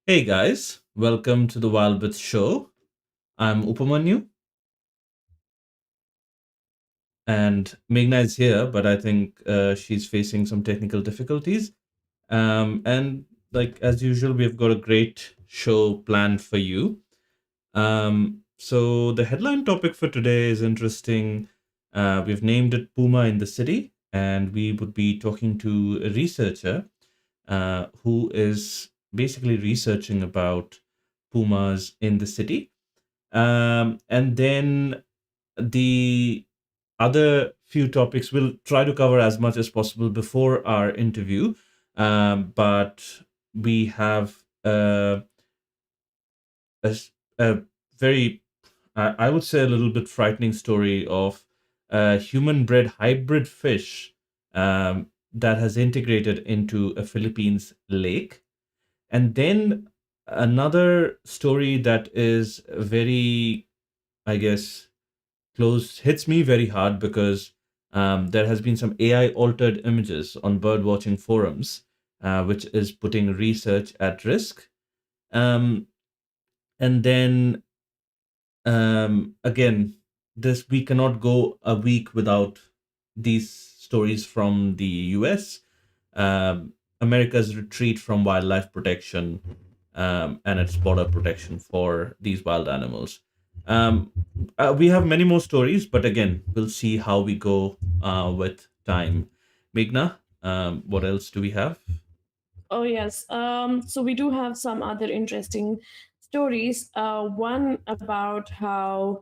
Hey guys, welcome to the Wild Bits Show. I'm Upamanyu and Meghna is here, but I think she's facing some technical difficulties. And like as usual, we've got a great show planned for you. So the headline topic for today is interesting. We've named it Puma in the City, and we would be talking to a researcher who is basically researching about pumas in the city. And then the other few topics we'll try to cover as much as possible before our interview. But we have a, a very, I would say, a little bit frightening story of a human-bred hybrid fish that has integrated into a Philippines lake. And then another story that is very, I guess, close hits me very hard because there has been some AI altered images on birdwatching forums, which is putting research at risk. Um, and then again, this we cannot go a week without these stories from the US. America's retreat from wildlife protection and its border protection for these wild animals. Um, we have many more stories, but again, we'll see how we go with time. Meghna, what else do we have? Oh, yes. So we do have some other interesting stories. One about um,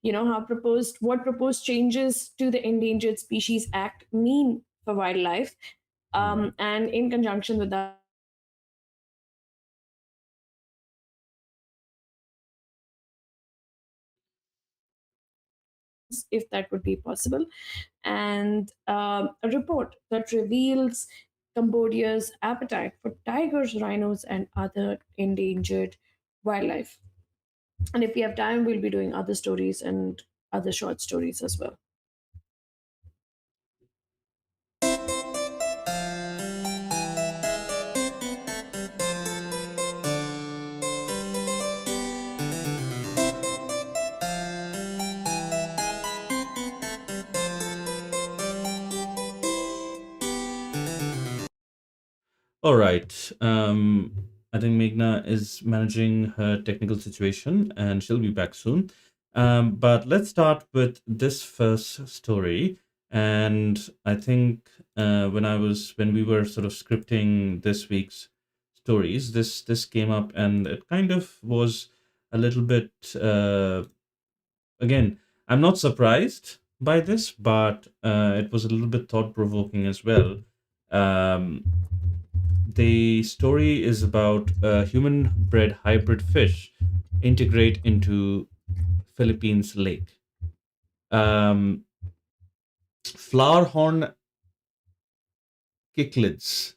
how proposed changes to the Endangered Species Act mean for wildlife, and in conjunction with that, if that would be possible, and a report that reveals Cambodia's appetite for tigers, rhinos, and other endangered wildlife. And if we have time, we'll be doing other stories and other short stories as well. All right. I think Meghna is managing her technical situation and she'll be back soon. But let's start with this first story. And I think when we were sort of scripting this week's stories, this came up and it kind of was a little bit again, I'm not surprised by this, but it was a little bit thought provoking as well. Um, the story is about a human bred hybrid fish integrate into Philippines lake. Um, Flowerhorn cichlids,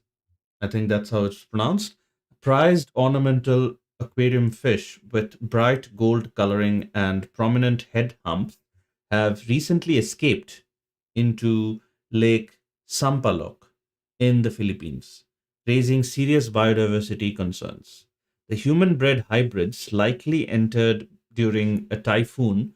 I think that's how it's pronounced, prized ornamental aquarium fish with bright gold coloring and prominent head humps have recently escaped into Lake Sampaloc in the Philippines, raising serious biodiversity concerns. The human bred hybrids likely entered during a typhoon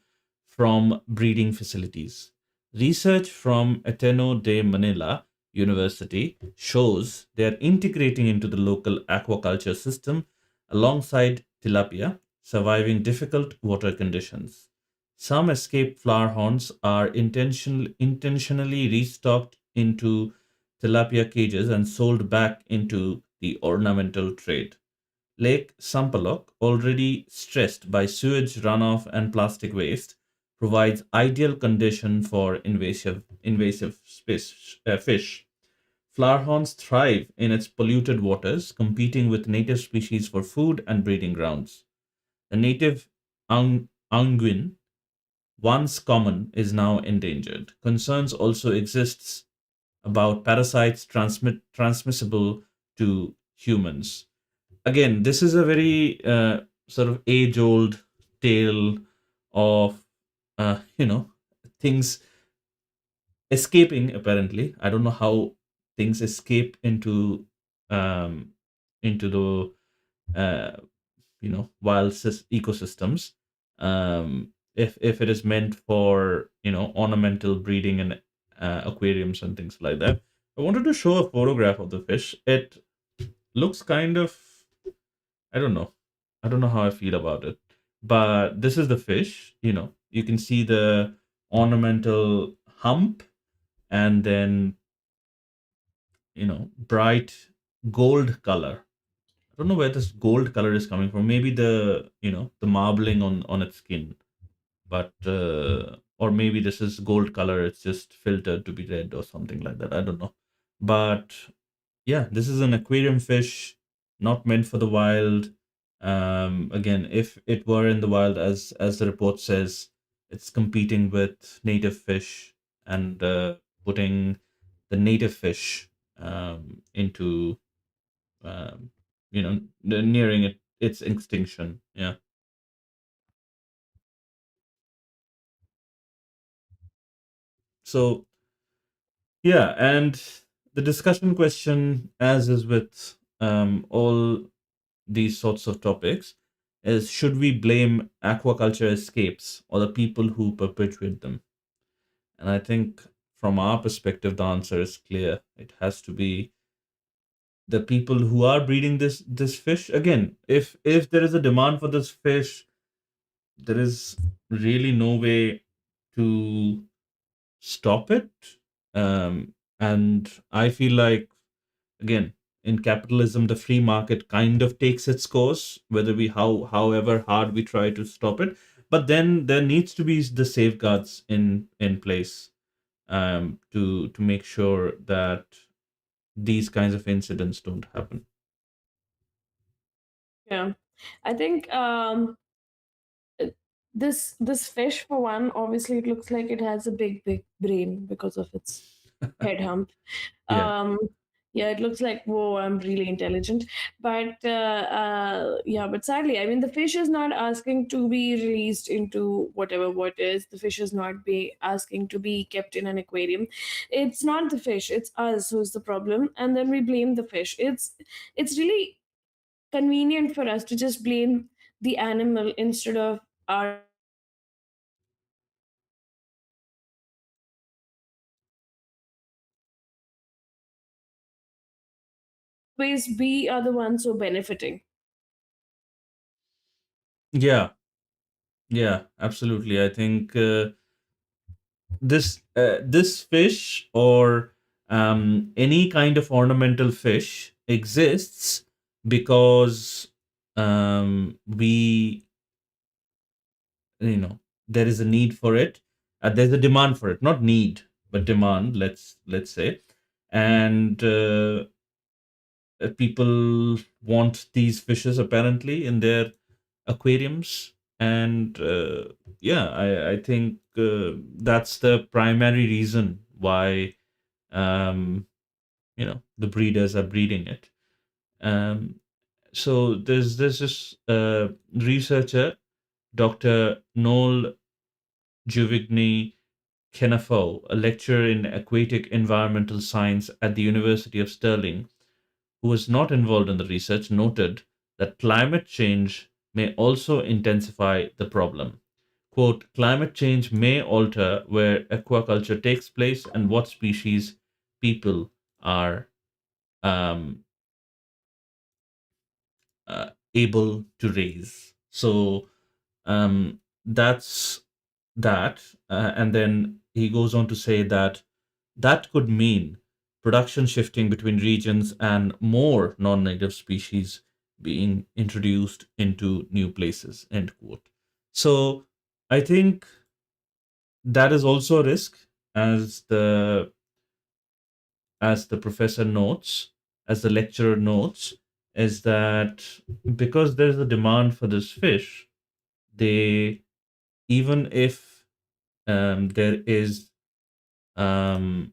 from breeding facilities. Research from Ateneo de Manila University shows they are integrating into the local aquaculture system alongside tilapia, surviving difficult water conditions. Some escaped flower horns are intentionally restocked into tilapia cages and sold back into the ornamental trade. Lake Sampaloc, already stressed by sewage runoff and plastic waste, provides ideal condition for fish. Flowerhorns thrive in its polluted waters, competing with native species for food and breeding grounds. The native anguin, once common, is now endangered. Concerns also exists about parasites transmissible to humans. Again, this is a very sort of age-old tale of things escaping. Apparently, I don't know how things escape into into the wild ecosystems, if it is meant for ornamental breeding and aquariums and things like that. I wanted to show a photograph of the fish. It looks kind of, I don't know. I don't know how I feel about it. But this is the fish. You can see the ornamental hump, and then, bright gold color. I don't know where this gold color is coming from. Maybe the marbling on its skin, but or maybe this is gold color. It's just filtered to be red or something like that. I don't know. But yeah, this is an aquarium fish, not meant for the wild. Again, if it were in the wild, as the report says, it's competing with native fish and putting the native fish into um, nearing its extinction. Yeah. So yeah, and the discussion question, as is with all these sorts of topics, is should we blame aquaculture escapes or the people who perpetuate them? And I think from our perspective, the answer is clear. It has to be the people who are breeding this fish. Again, if there is a demand for this fish, there is really no way to stop it. And I feel like, again, in capitalism, the free market kind of takes its course, whether however hard we try to stop it. But then there needs to be the safeguards in place, to make sure that these kinds of incidents don't happen. Yeah, I think uh, this fish, for one, obviously it looks like it has a big brain because of its head hump. Yeah. um yeah, it looks like, whoa, I'm really intelligent. But yeah, but sadly, I mean, the fish is not asking to be released into whatever what is. The fish is not be asking to be kept in an aquarium. It's not the fish, it's us who's the problem, and then we blame the fish. It's really convenient for us to just blame the animal instead of our ways. We are the ones who are benefiting. Yeah. Yeah, absolutely. I think this fish, or any kind of ornamental fish, exists because we there is a need for it. There's a demand for it, not need, but demand. Let's say, and people want these fishes apparently in their aquariums, and yeah, I think that's the primary reason why um, the breeders are breeding it. Um, so there's this researcher, Dr. Noel Juvigny Kenafo, a lecturer in aquatic environmental science at the University of Stirling, who was not involved in the research, noted that climate change may also intensify the problem. Quote, climate change may alter where aquaculture takes place and what species people are um, able to raise. So that's that. And then he goes on to say that that could mean production shifting between regions and more non native species being introduced into new places. End quote. So I think that is also a risk, as the professor notes, as the lecturer notes, is that because there's a demand for this fish, they, even if there is um,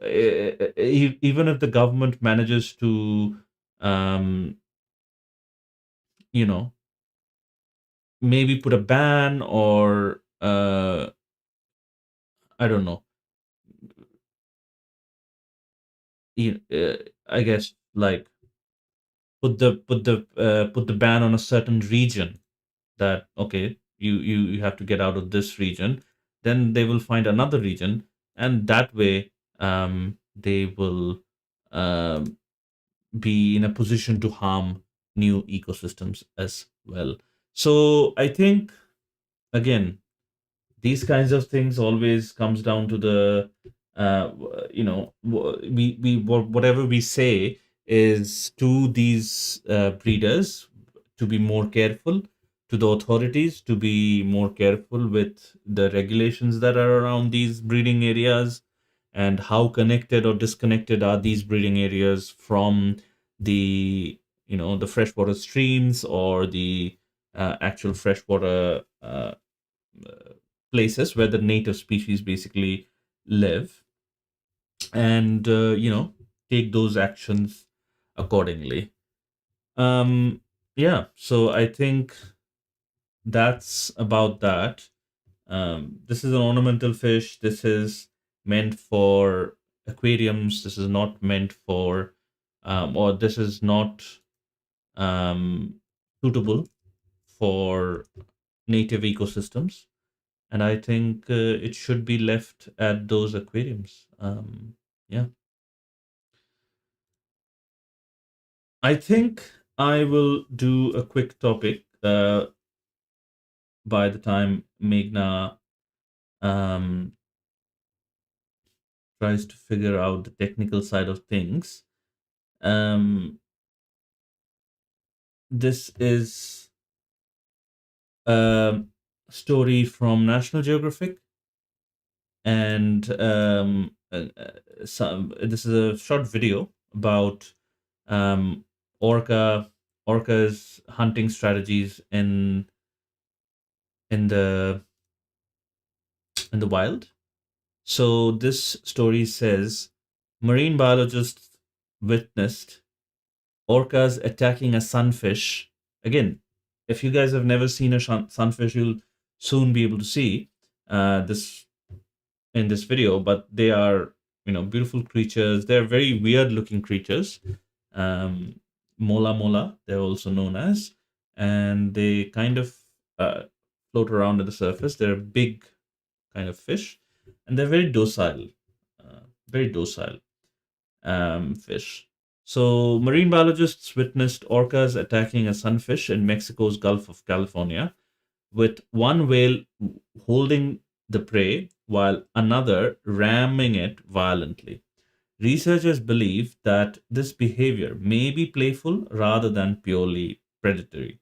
even if the government manages to um, you know maybe put a ban, or I don't know, I guess, like, put the ban on a certain region, that okay, you have to get out of this region, then they will find another region, and that way they will um, be in a position to harm new ecosystems as well. So I think, again, these kinds of things always comes down to the whatever we say is to these breeders to be more careful, to the authorities to be more careful with the regulations that are around these breeding areas, and how connected or disconnected are these breeding areas from the the freshwater streams or the actual freshwater places where the native species basically live, and take those actions accordingly. um yeah, so I think that's about that. This is an ornamental fish. This is meant for aquariums. This is not meant for or this is not um suitable for native ecosystems, and I think it should be left at those aquariums. Yeah, I think I will do a quick topic by the time Meghna um, tries to figure out the technical side of things. Um, this is a story from National Geographic, and this is a short video about um, orca orcas hunting strategies in the in the wild. So this story says marine biologists witnessed orcas attacking a sunfish. Again, if you guys have never seen a sunfish, you'll soon be able to see this in this video. But they are, beautiful creatures. They're very weird looking creatures. Um, mola mola, they're also known as, and they kind of uh, float around at the surface. They're big kind of fish, and they're very docile fish. So, marine biologists witnessed orcas attacking a sunfish in Mexico's Gulf of California, with one whale holding the prey while another ramming it violently. Researchers believe that this behavior may be playful rather than purely predatory.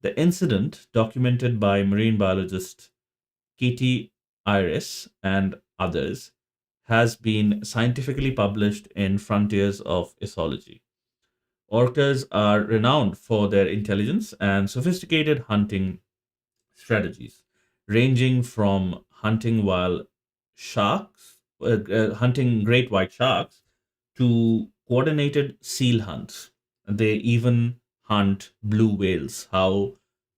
The incident, documented by marine biologist Katie Iris and others, has been scientifically published in Frontiers of Ecology. Orcas are renowned for their intelligence and sophisticated hunting strategies, ranging from hunting great white sharks, to coordinated seal hunts. They even hunt blue whales. How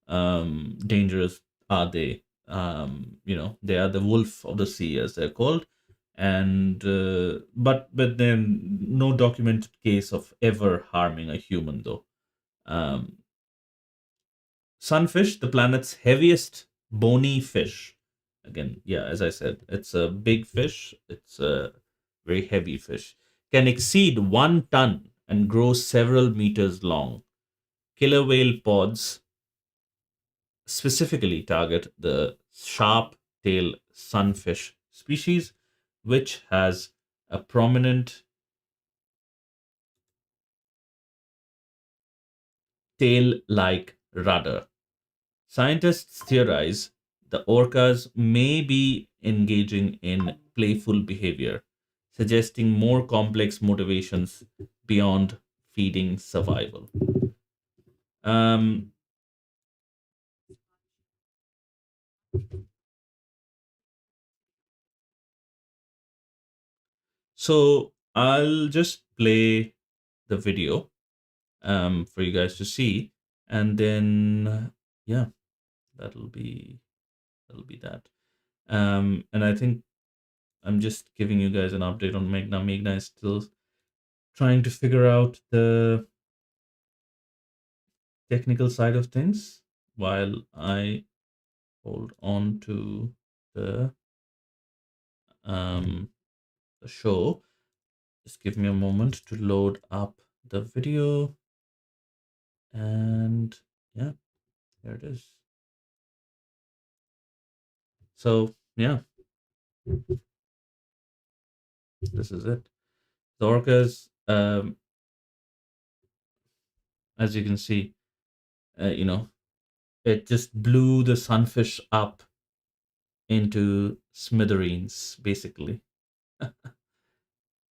dangerous are they? They are the wolf of the sea, as they're called. And but then no documented case of ever harming a human, though. Um, Sunfish, the planet's heaviest bony fish. Again, yeah, as I said, it's a big fish. It's a very heavy fish. Can exceed 1 ton and grow several meters long. Killer whale pods specifically target the sharp tail sunfish species, which has a prominent tail like rudder. Scientists theorize the orcas may be engaging in playful behavior, suggesting more complex motivations beyond feeding survival. Um, so I'll just play the video for you guys to see, and then yeah, that'll be that'll be that. And I think I'm just giving you guys an update on Meghna. Meghna is still trying to figure out technical side of things while I hold on to the um, the show. Just give me a moment to load up the video, and yeah, there it is. So yeah, this is it. The orcas, as you can see, you know, it just blew the sunfish up into smithereens, basically.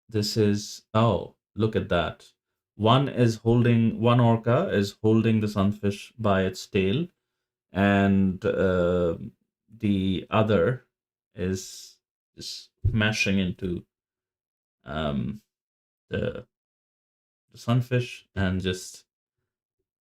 This is, oh, look at that. One orca is holding the sunfish by its tail, and the other is just smashing into um, the, the sunfish and just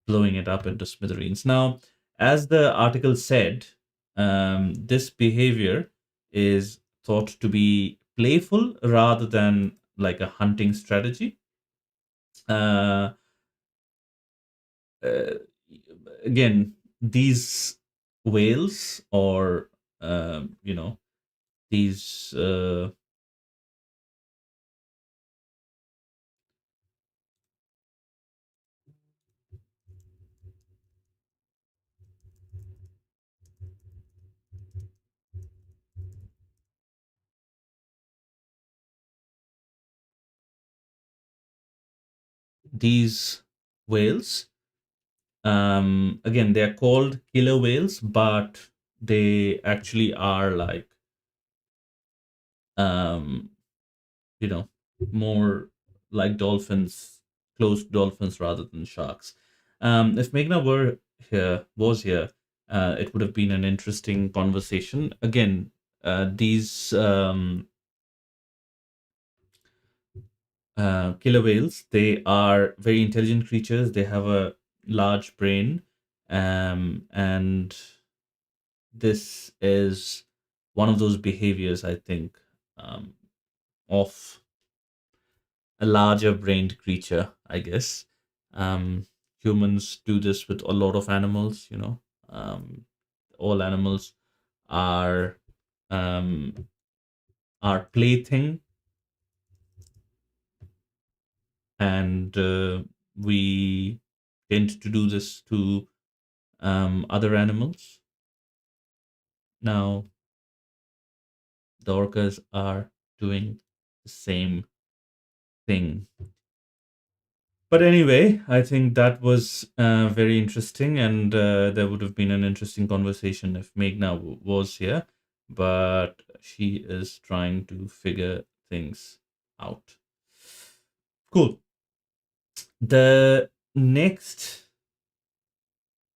blowing it up into smithereens. Now, as the article said, this behavior is thought to be playful rather than like a hunting strategy. Uh, uh, Again, these whales or you know these these whales, again, they are called killer whales, but they actually are like um you know more like dolphins, close to dolphins rather than sharks. If Meghna was here, it would have been an interesting conversation. Again, these killer whales, they are very intelligent creatures. They have a large brain, and this is one of those behaviors, I think, um, of a larger brained creature, I guess. Um, Humans do this with a lot of animals, you know. All animals are um, our plaything, and we tend to do this to other animals. Now, the orcas are doing the same thing. But anyway, I think that was very interesting, and there would have been an interesting conversation if Meghna was here, but she is trying to figure things out. Cool. The next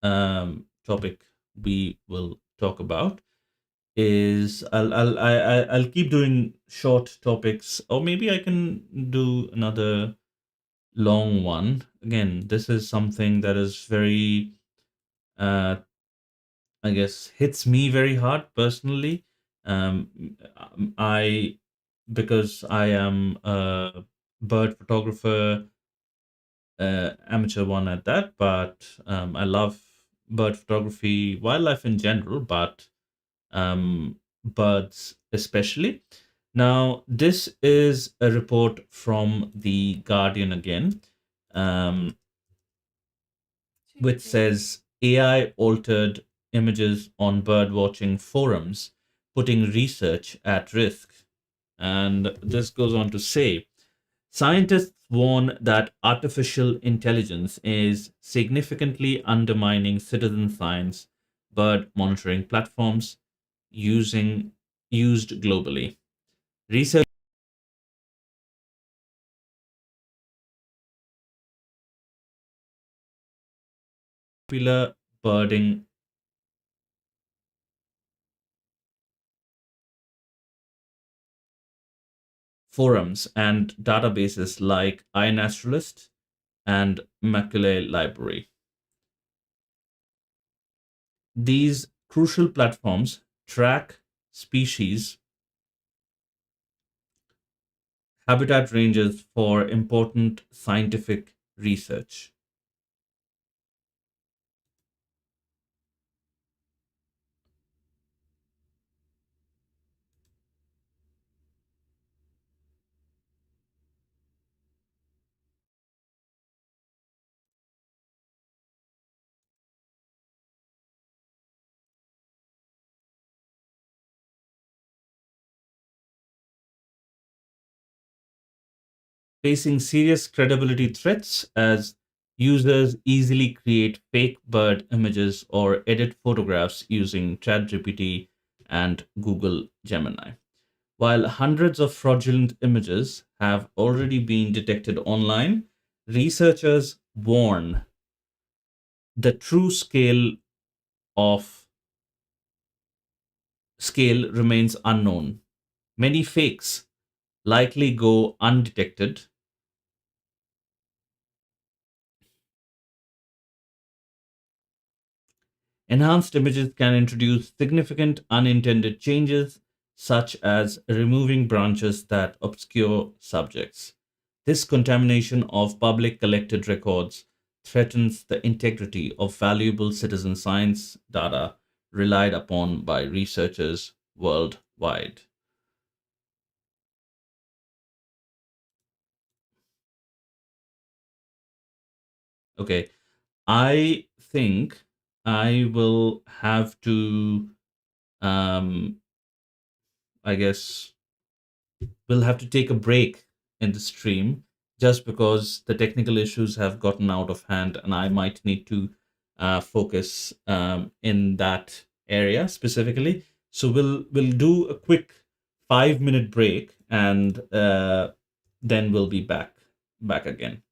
topic we will talk about is I'll keep doing short topics, or maybe I can do another long one. Again, this is something that is very, uh, I guess, hits me very hard personally. I Because I am a bird photographer, amateur one at that, but I love bird photography, wildlife in general, but birds especially. Now, this is a report from The Guardian again, um, which says AI altered images on birdwatching forums, putting research at risk. And this goes on to say scientists warn that artificial intelligence is significantly undermining citizen science bird monitoring platforms used globally. Research popular birding forums and databases like iNaturalist and Macaulay Library. These crucial platforms track species habitat ranges for important scientific research. facing serious credibility threats as users easily create fake bird images or edit photographs using ChatGPT and Google Gemini. While hundreds of fraudulent images have already been detected online, researchers warn the true of scale remains unknown. Many fakes likely go undetected. Enhanced images can introduce significant unintended changes, such as removing branches that obscure subjects. This contamination of public collected records threatens the integrity of valuable citizen science data relied upon by researchers worldwide. Okay, I think I will have to, um, I guess, we'll have to take a break in the stream just because the technical issues have gotten out of hand and I might need to focus in that area specifically. So we'll do a quick 5 minute break and then we'll be back again.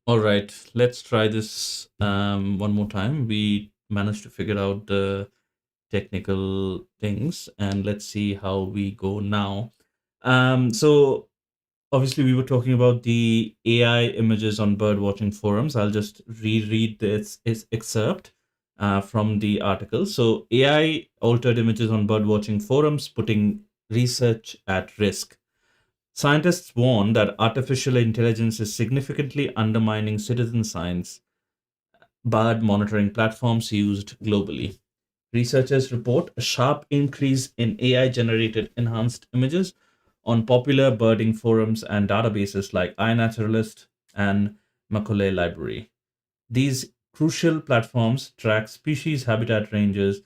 All right, let's try this one more time. We managed to figure out the technical things, and let's see how we go now. So obviously we were talking about the AI images on bird watching forums. I'll just reread this excerpt. from the article. So, AI altered images on birdwatching forums, putting research at risk. Scientists warn that artificial intelligence is significantly undermining citizen science bird monitoring platforms used globally. Researchers report a sharp increase in AI generated enhanced images on popular birding forums and databases like iNaturalist and Macaulay Library. These crucial platforms track species habitat ranges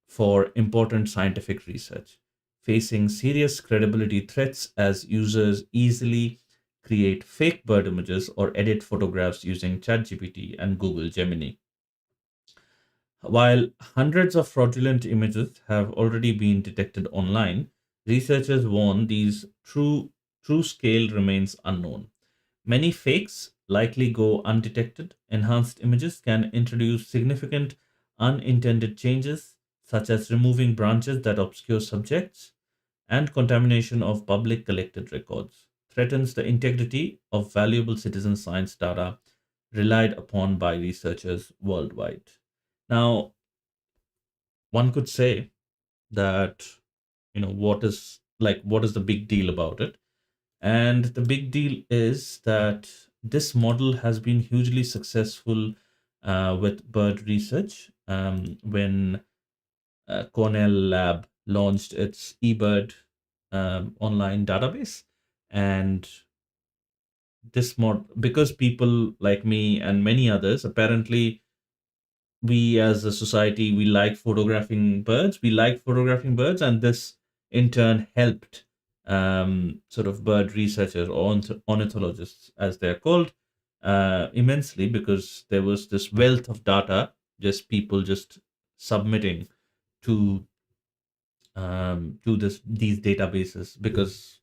for important scientific research, facing serious credibility threats as users easily create fake bird images or edit photographs using ChatGPT and Google Gemini. While hundreds of fraudulent images have already been detected online, researchers warn these true scale remains unknown. Many fakes likely go undetected. Enhanced images can introduce significant unintended changes, such as removing branches that obscure subjects and contamination of public collected records, threatens the integrity of valuable citizen science data relied upon by researchers worldwide. Now, one could say that, what is the big deal about it? And the big deal is that this model has been hugely successful with bird research. When Cornell Lab launched its eBird online database, and this mod because people like me and many others, apparently we as a society, we like photographing birds, and this in turn helped sort of bird researchers or ornithologists as they're called immensely, because there was this wealth of data, just people just submitting to these databases, because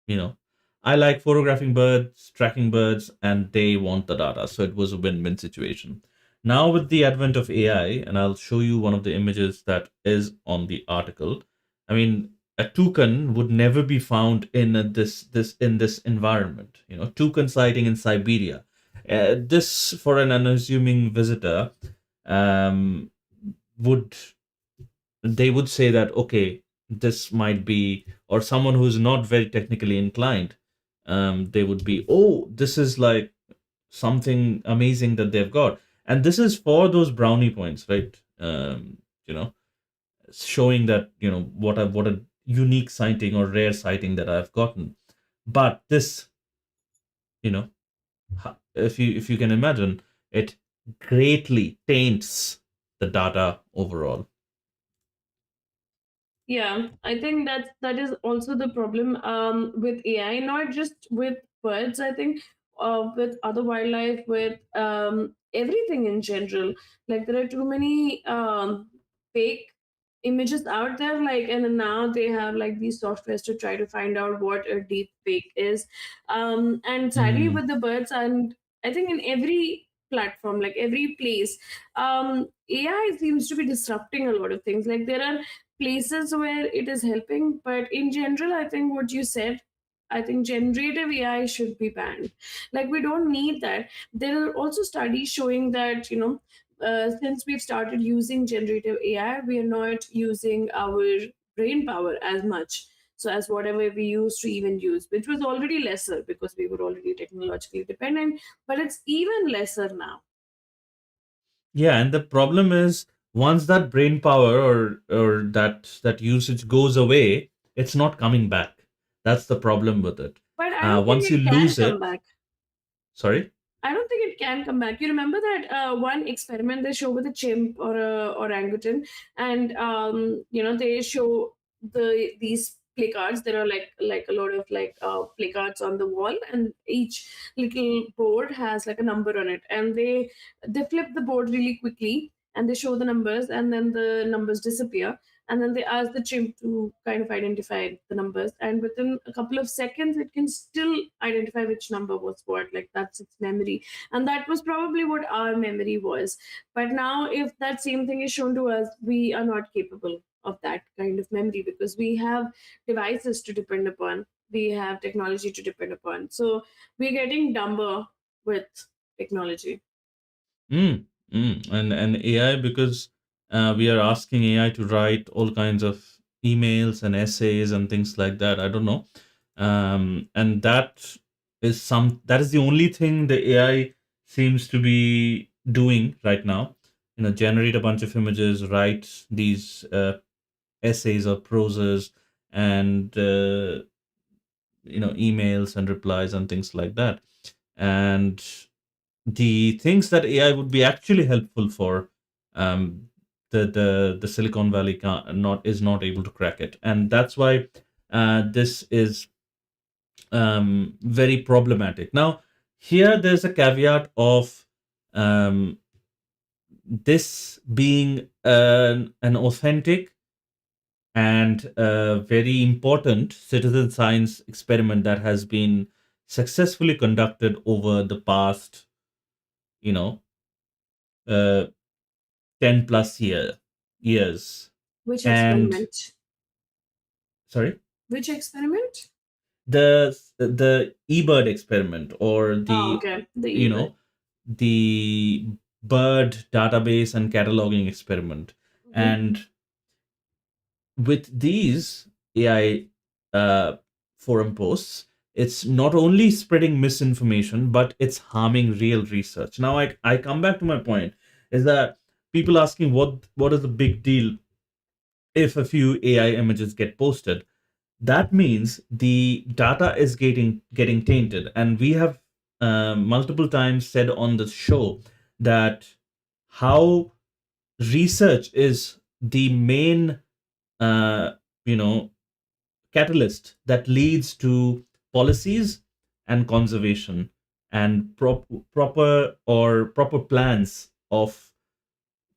you know I like photographing birds, tracking birds, and they want the data, so it was a win-win situation. Now with the advent of AI, and I'll show you one of the images that is on the article. I mean, a toucan would never be found in this environment. Toucan sighting in Siberia, this for an unassuming visitor, um, would they would say that, okay, this might be, or someone who's not very technically inclined, they would be, oh, this is like something amazing that they've got. And this is for those brownie points, right? You know Showing that, what a unique sighting or rare sighting that I've gotten. But this, you know if you can imagine, it greatly taints the data overall. Yeah, I think that is also the problem with AI, not just with birds. I think with other wildlife, with everything in general. Like there are too many fake images out there. Like, and now they have like these softwares to try to find out what a deep fake is. And sadly, Hmm. with the birds, and I think in every platform, like every place, AI seems to be disrupting a lot of things. Like there are places where it is helping, but in general, I think what you said, I think generative AI should be banned. Like we don't need that. There are also studies showing that, since we've started using generative AI, we are not using our brain power as much, so as whatever we used to even use, which was already lesser because we were already technologically dependent, but it's even lesser now. Yeah, and the problem is, once that brain power or that usage goes away, it's not coming back. That's the problem with it. But I don't think Once you it can lose come it, back. sorry. I don't think it can come back. You remember that one experiment they show with a chimp or a orangutan, and they show these placards. There are like a lot of placards on the wall, and each little board has like a number on it, and they flip the board really quickly, and they show the numbers, and then the numbers disappear, and then they ask the chimp to kind of identify the numbers, and within a couple of seconds it can still identify which number was what. Like that's its memory, and that was probably what our memory was. But now if that same thing is shown to us, we are not capable of that kind of memory because we have devices to depend upon, we have technology to depend upon, so we're getting dumber with technology. Mm. And AI, because we are asking AI to write all kinds of emails and essays and things like that. I don't know, and that is the only thing the AI seems to be doing right now. Generate a bunch of images, write these essays or proses, and emails and replies and things like that. And the things that AI would be actually helpful for, um, the Silicon Valley is not able to crack it, and that's why this is very problematic. Now, here there's a caveat of um, this being an authentic and a very important citizen science experiment that has been successfully conducted over the past, you know, uh, 10 plus years. Which And experiment? sorry, Which experiment? the eBird experiment, or Oh, the, okay. The you evil. know, the bird database and cataloging experiment. Mhm. And with these AI forum posts, it's not only spreading misinformation, but it's harming real research. Now, I come back to my point, is that people asking what is the big deal if a few AI images get posted. That means the data is getting tainted, and we have multiple times said on the show that how research is the main uh, you know catalyst that leads to policies and conservation and proper plans of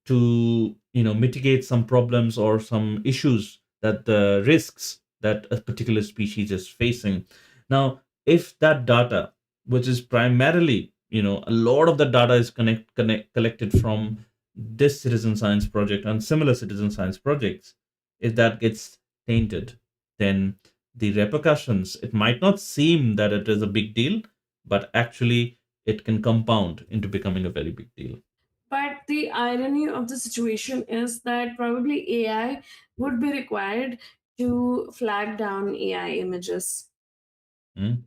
to mitigate some problems or some issues, that the risks that a particular species is facing. Now, if that data, which is primarily, a lot of the data is collected from this citizen science project and similar citizen science projects, if that gets tainted, then the repercussions, it might not seem that it is a big deal, but actually it can compound into becoming a very big deal. But the irony of the situation is that probably AI would be required to flag down AI images. Mm,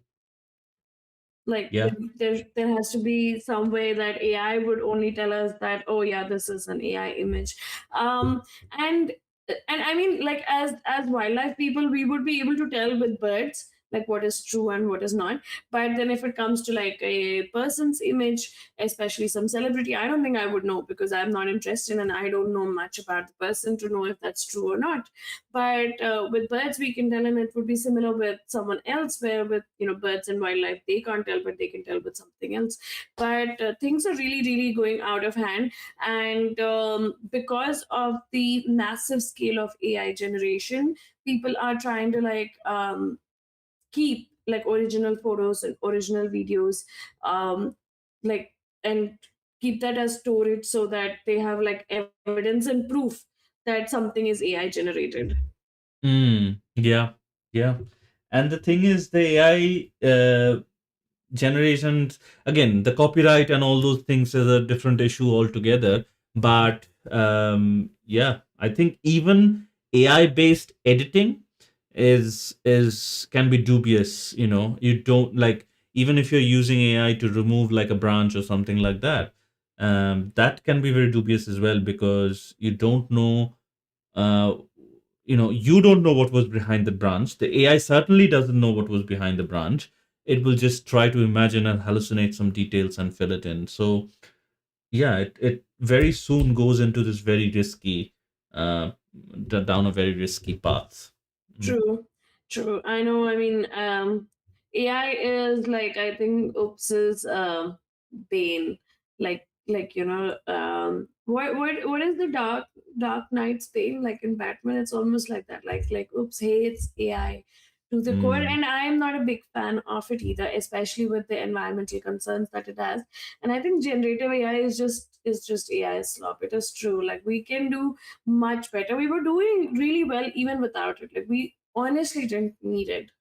Like yeah. there has to be some way that AI would only tell us that, oh yeah, this is an AI image. um and and I mean, like, as wildlife people, we would be able to tell with birds like what is true and what is not. But then if it comes to like a person's image, especially some celebrity, I don't think I would know, because I'm not interested and I don't know much about the person to know if that's true or not. But with birds we can tell, and it would be similar with someone else, where with birds and wildlife, they can't tell but they can tell with something else. But things are really really going out of hand. And because of the massive scale of AI generation, people are trying to like keep like original photos and original videos, like, and keep that as storage so that they have like evidence and proof that something is AI generated. Yeah, yeah. And the thing is, the AI generations, again, the copyright and all those things is a different issue altogether. But yeah, I think even AI based editing is can be dubious. You don't like, even if you're using AI to remove like a branch or something like that, that can be very dubious as well, because you don't know, uh, you don't know what was behind the branch. The AI certainly doesn't know what was behind the branch. It will just try to imagine and hallucinate some details and fill it in. So yeah, it very soon goes into this very risky, uh down a very risky path. Mm. True, true. I know. I mean, AI is like, I think Oops's bane. Like what is the Dark Knight's bane? Like in Batman, it's almost like that. Like Oops hates AI to the core, Mm. and I am not a big fan of it either, especially with the environmental concerns that it has. And I think generative AI is just AI slop. It is true. Like we can do much better. We were doing really well even without it. Like we honestly didn't need it.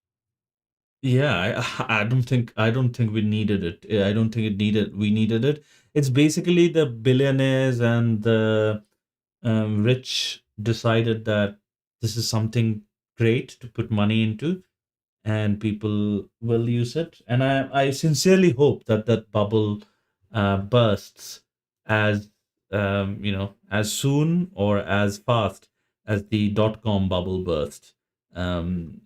Yeah, I don't think we needed it. I don't think we needed it. It's basically the billionaires and the rich decided that this is something great to put money into, and people will use it. And I sincerely hope that that bubble bursts as as soon or as fast as the dot-com bubble burst. And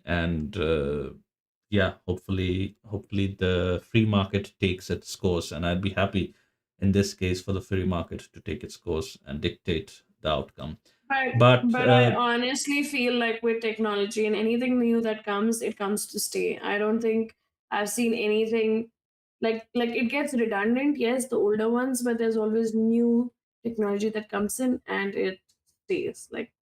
yeah, hopefully the free market takes its course, and I'd be happy in this case for the free market to take its course and dictate the outcome. But But I honestly feel like with technology and anything new that comes, it comes to stay. I don't think I've seen anything like it gets redundant, yes, the older ones, but there's always new technology that comes in and it stays. Like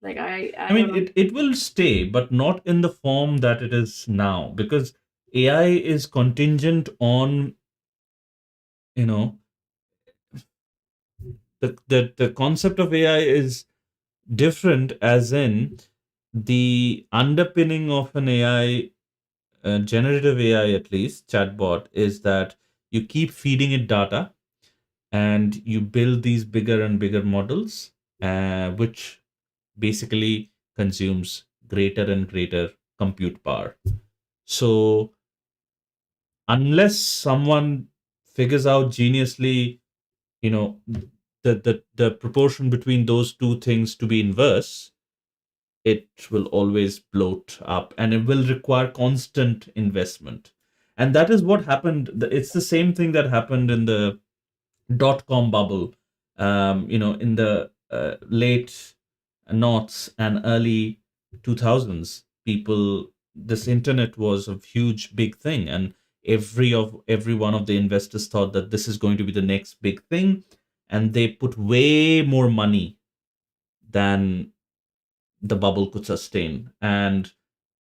I I don't mean, know. it will stay, but not in the form that it is now, because AI is contingent on, you know, the concept of AI is different, as in the underpinning of an AI, generative AI at least, chatbot, is that you keep feeding it data and you build these bigger and bigger models, which basically consumes greater and greater compute power. So unless someone figures out geniusly, you know, the proportion between those two things to be inverse, it will always bloat up and it will require constant investment. And that is what happened. It's the same thing that happened in the dot-com bubble, in the late noughts and early 2000s. People, this internet was a huge big thing, and every one of the investors thought that this is going to be the next big thing, and they put way more money than the bubble could sustain. And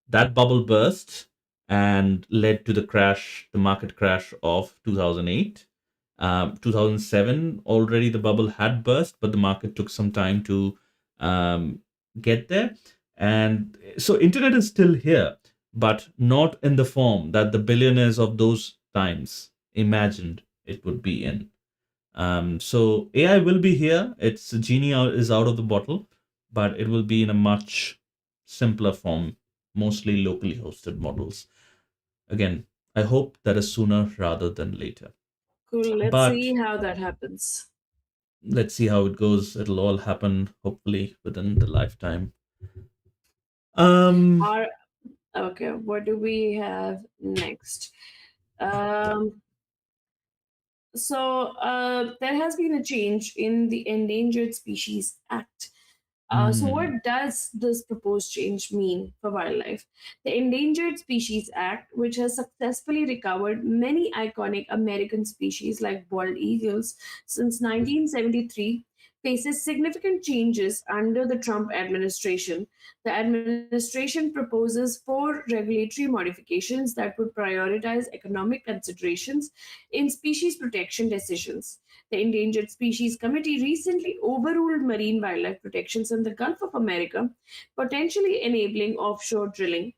that bubble burst and led to the market crash of 2008. 2007, already the bubble had burst, but the market took some time to um, get there. And so internet is still here, but not in the form that the billionaires of those times imagined it would be in. So AI will be here. Its genie is out of the bottle, but it will be in a much simpler form, mostly locally hosted models. Again, I hope that is sooner rather than later. Cool. Let's But see how that happens. let's see how it goes. It'll all happen hopefully within the lifetime. Um, Our Okay, what do we have next? yeah. Um, there has been a change in the Endangered Species Act. So, what Mm, does this proposed change mean for wildlife? The Endangered Species Act, which has successfully recovered many iconic American species like bald eagles since 1973, faces significant changes under the Trump administration. The administration proposes four regulatory modifications that would prioritize economic considerations in species protection decisions. The Endangered Species Committee recently overruled marine wildlife protections in the Gulf of America, potentially enabling offshore drilling.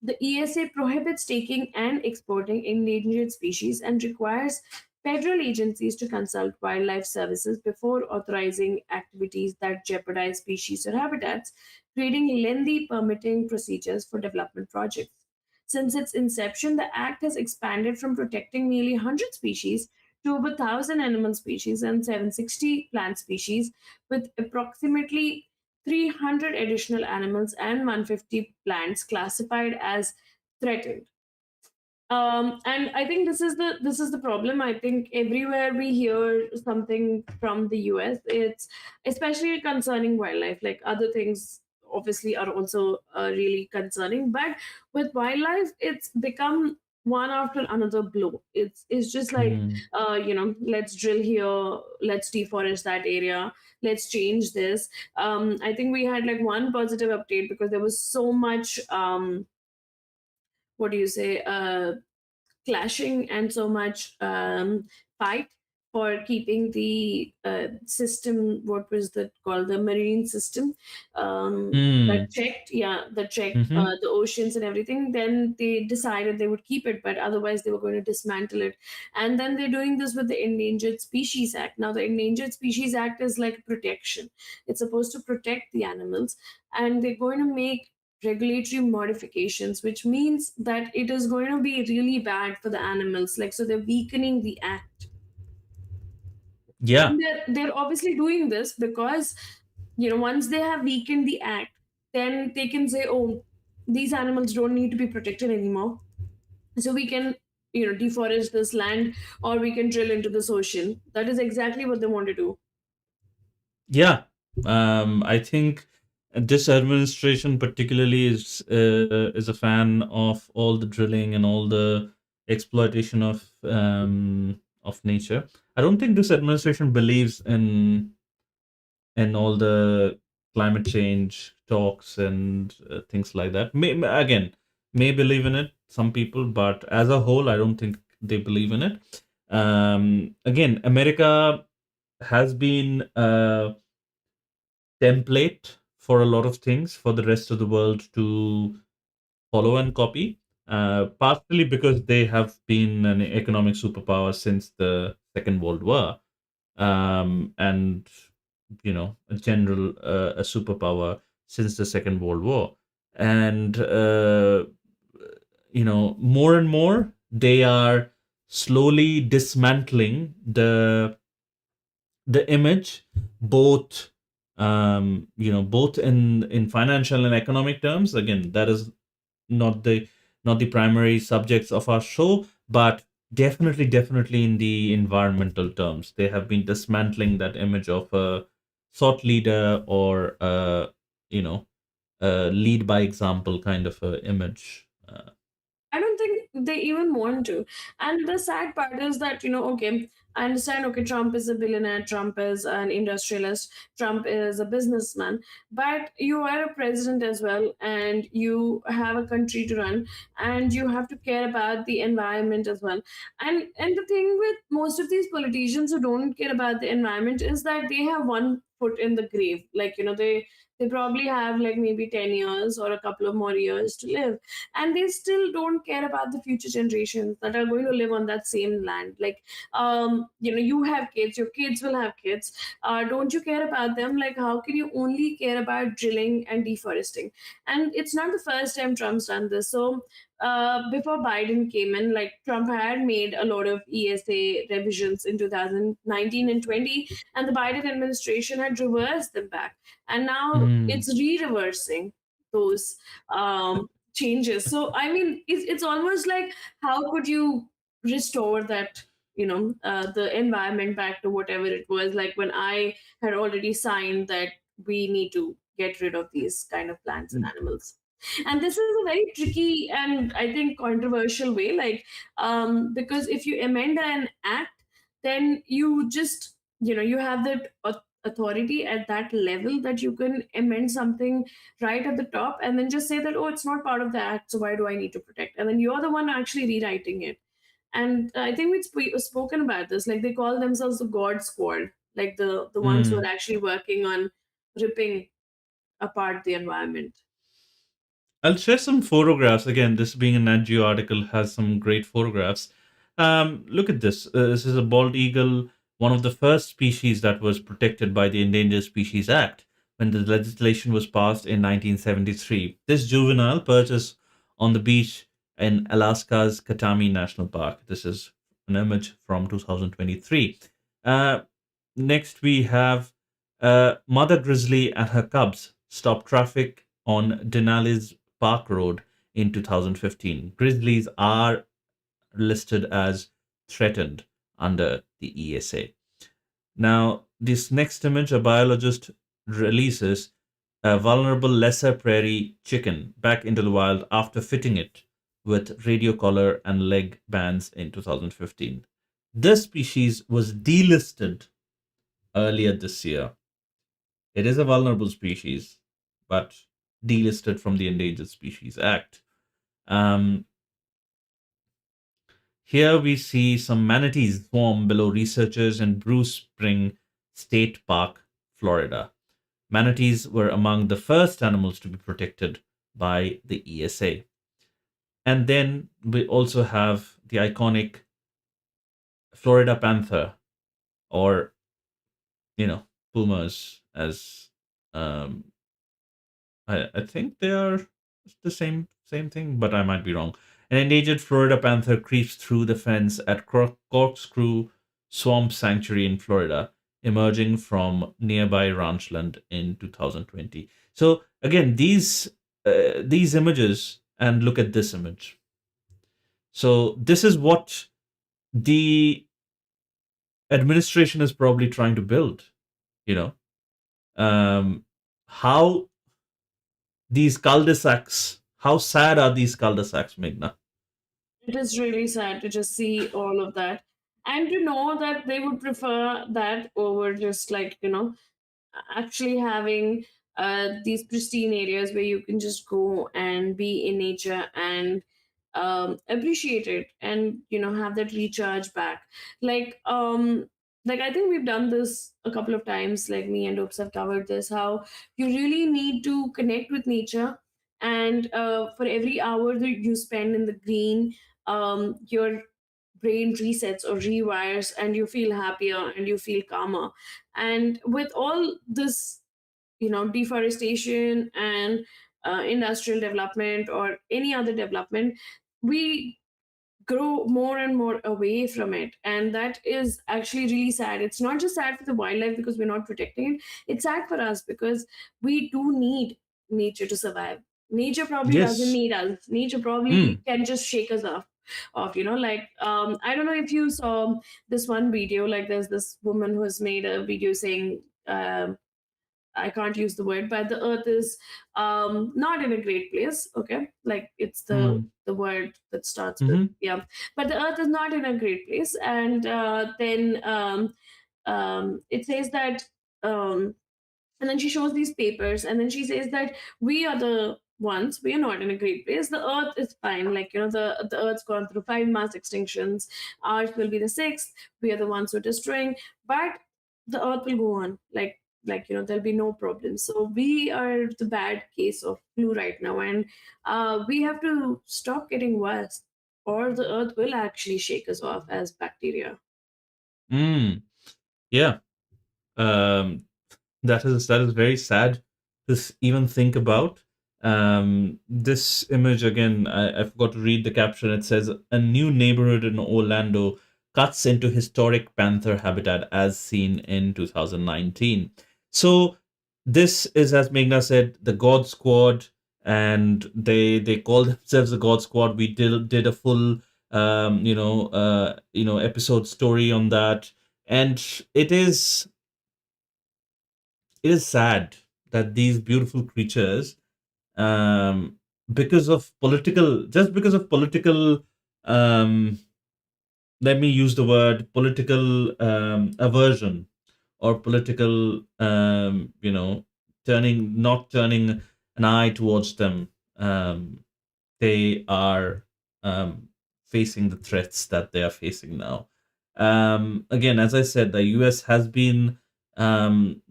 The ESA prohibits taking and exporting endangered species and requires federal agencies to consult wildlife services before authorizing activities that jeopardize species or habitats, creating lengthy permitting procedures for development projects. Since its inception, the Act has expanded from protecting nearly 100 species to over 1,000 animal species and 760 plant species, with approximately 300 additional animals and 150 plants classified as threatened. And I think this is the problem. I think everywhere we hear something from the US, it's especially concerning wildlife. Like other things, obviously, are also really concerning. But with wildlife, it's become one after another blow. It's just like mm, let's drill here, let's deforest that area, let's change this. I think we had like one positive update because there was so much what do you say clashing and so much fight. for keeping the system, what was that called, the marine system, that Hmm. checked, yeah, that checked Mm-hmm. the oceans and everything. Then they decided they would keep it, but otherwise they were going to dismantle it. And then they're doing this with the Endangered Species Act. Now the Endangered Species Act is like protection. It's supposed to protect the animals, and they're going to make regulatory modifications, which means that it is going to be really bad for the animals. Like, so they're weakening the act. Yeah. And they're obviously doing this because, once they have weakened the act, then they can say, oh, these animals don't need to be protected anymore. So we can, deforest this land, or we can drill into this ocean. That is exactly what they want to do. Yeah. I think this administration particularly is a fan of all the drilling and all the exploitation of nature. I don't think this administration believes in all the climate change talks and things like that. Again, may believe in it, some people, but as a whole, I don't think they believe in it. Again, America has been template for a lot of things for the rest of the world to follow and copy. Partially because they have been an economic superpower since the Second World War, and a general a superpower since the Second World War, and more and more they are slowly dismantling the image, both both in financial and economic terms. Again, that is not the primary subjects of our show, but definitely in the environmental terms, they have been dismantling that image of a thought leader, or you know lead by example kind of a image. I don't think they even want to. And the sad part is that, okay, I understand, okay, Trump is a billionaire, Trump is an industrialist, Trump is a businessman, but you are a president as well, and you have a country to run, and you have to care about the environment as well. And the thing with most of these politicians who don't care about the environment is that they have one foot in the grave. Like, they probably have like maybe 10 years or a couple of more years to live, and they still don't care about the future generations that are going to live on that same land. Like, you have kids, your kids will have kids. Don't you care about them? Like, how can you only care about drilling and deforesting? And it's not the first time Trump's done this. So before Biden came in, like, Trump had made a lot of ESA revisions in 2019 and 20, and the Biden administration had reversed them back, and now Mm. it's re-reversing those changes. So I mean, it's almost like, how could you restore that, the environment back to whatever it was like when I had already signed that we need to get rid of these kind of plants and animals. And this is a very tricky and I think controversial way, like, because if you amend an act, then you just, you have that authority at that level that you can amend something right at the top and then just say that, oh, it's not part of the act, so why do I need to protect? And then you're the one actually rewriting it. And I think we've spoken about this. Like, they call themselves the God Squad, like the ones who are Mm. actually working on ripping apart the environment. I'll share some photographs. Again, this being a Nat Geo article has some great photographs. Look at this. This is a bald eagle, one of the first species that was protected by the Endangered Species Act when the legislation was passed in 1973. This juvenile perches on the beach in Alaska's Katami National Park. This is an image from 2023. Uh, Next, we have mother grizzly and her cubs stop traffic on Denali's Park Road in 2015. Grizzlies are listed as threatened under the ESA. Now, this next image, a biologist releases a vulnerable lesser prairie chicken back into the wild after fitting it with radio collar and leg bands in 2015. This species was delisted earlier this year. It is a vulnerable species, but delisted from the Endangered Species Act. Um, Here we see some manatees swarm below researchers in Bruce Spring State Park, Florida. Manatees were among the first animals to be protected by the ESA. And then we also have the iconic Florida panther, or, pumas, as um, I think they are the same thing, but I might be wrong. An endangered Florida panther creeps through the fence at Corkscrew Swamp Sanctuary in Florida, emerging from nearby ranchland in 2020. So again, these images, and look at this image. So this is what the administration is probably trying to build. You know, how these cul-de-sacs, how sad are these cul-de-sacs, Meghna? It is really sad to just see all of that and to know that they would prefer that over just like, actually having these pristine areas where you can just go and be in nature and appreciate it and have that recharge back. Like I think we've done this a couple of times, like me and Oops have covered this, how you really need to connect with nature. And for every hour that you spend in the green, your brain resets or rewires and you feel happier and you feel calmer. And with all this, deforestation and industrial development or any other development, we grow more and more away from it, and that is actually really sad. It's not just sad for the wildlife because we're not protecting it, it's sad for us because we do need nature to survive. Nature probably doesn't Yes. need us. Nature probably Mm. can just shake us off, like I don't know if you saw this one video. Like there's this woman who has made a video saying, I can't use the word, but the earth is not in a great place. Okay, like it's the Mm. the word that starts with, Mm-hmm. yeah. But the earth is not in a great place, and then it says that, um, and then she shows these papers, and then she says that we are the ones, we are not in a great place. The earth is fine, like the earth's gone through 5 mass extinctions. Ours will be the sixth. We are the ones who are destroying, but the earth will go on, there'll be no problem. So we are the bad case of flu right now, and we have to stop getting worse, or the earth will actually shake us off as bacteria. Mm. Yeah. Um, that is very sad to even think about. This image again, I forgot to read the caption. It says a new neighborhood in Orlando cuts into historic panther habitat as seen in 2019. So this is, as Meghna said, the God Squad, and they call themselves the God Squad. We did a full episode story on that, and it is it is sad that these beautiful creatures, um, because of political, um, let me use the word political aversion, or political, not turning an eye towards them. They are um, facing the threats that they are facing now. Again, as I said, the US has been um,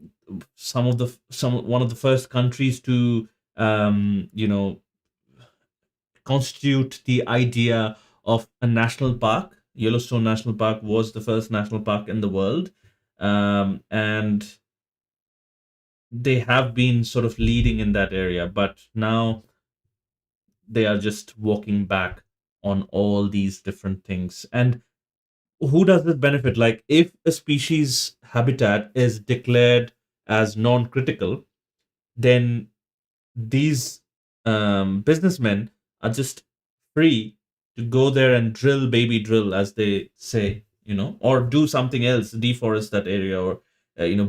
some one of the first countries to constitute the idea of a national park. Yellowstone National Park was the first national park in the world, and they have been sort of leading in that area, but now they are just walking back on all these different things. And who does this benefit? Like, if a species habitat is declared as non-critical, then these businessmen are just free to go there and drill, baby drill, as they say, or do something else, deforest that area, or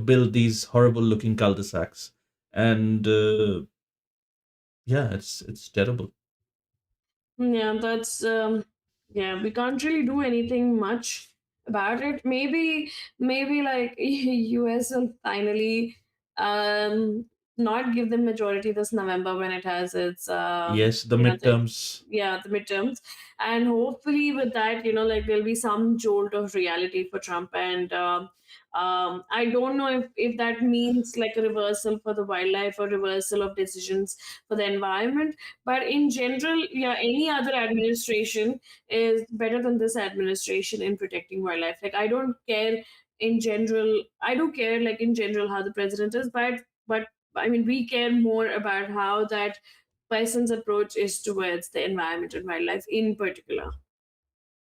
build these horrible looking cul-de-sacs. And yeah, it's terrible. Yeah, that's yeah, we can't really do anything much about it. Maybe like US will finally um not give them majority this November when it has its Yes, the you know the midterms. yeah, the midterms. And hopefully with that, like there'll be some jolt of reality for Trump. And I don't know if that means like a reversal for the wildlife or reversal of decisions for the environment. But in general, yeah, any other administration is better than this administration in protecting wildlife. Like I don't care in general. I do care like in general how the president is, but I mean we care more about how that person's approach is towards the environment and wildlife in particular.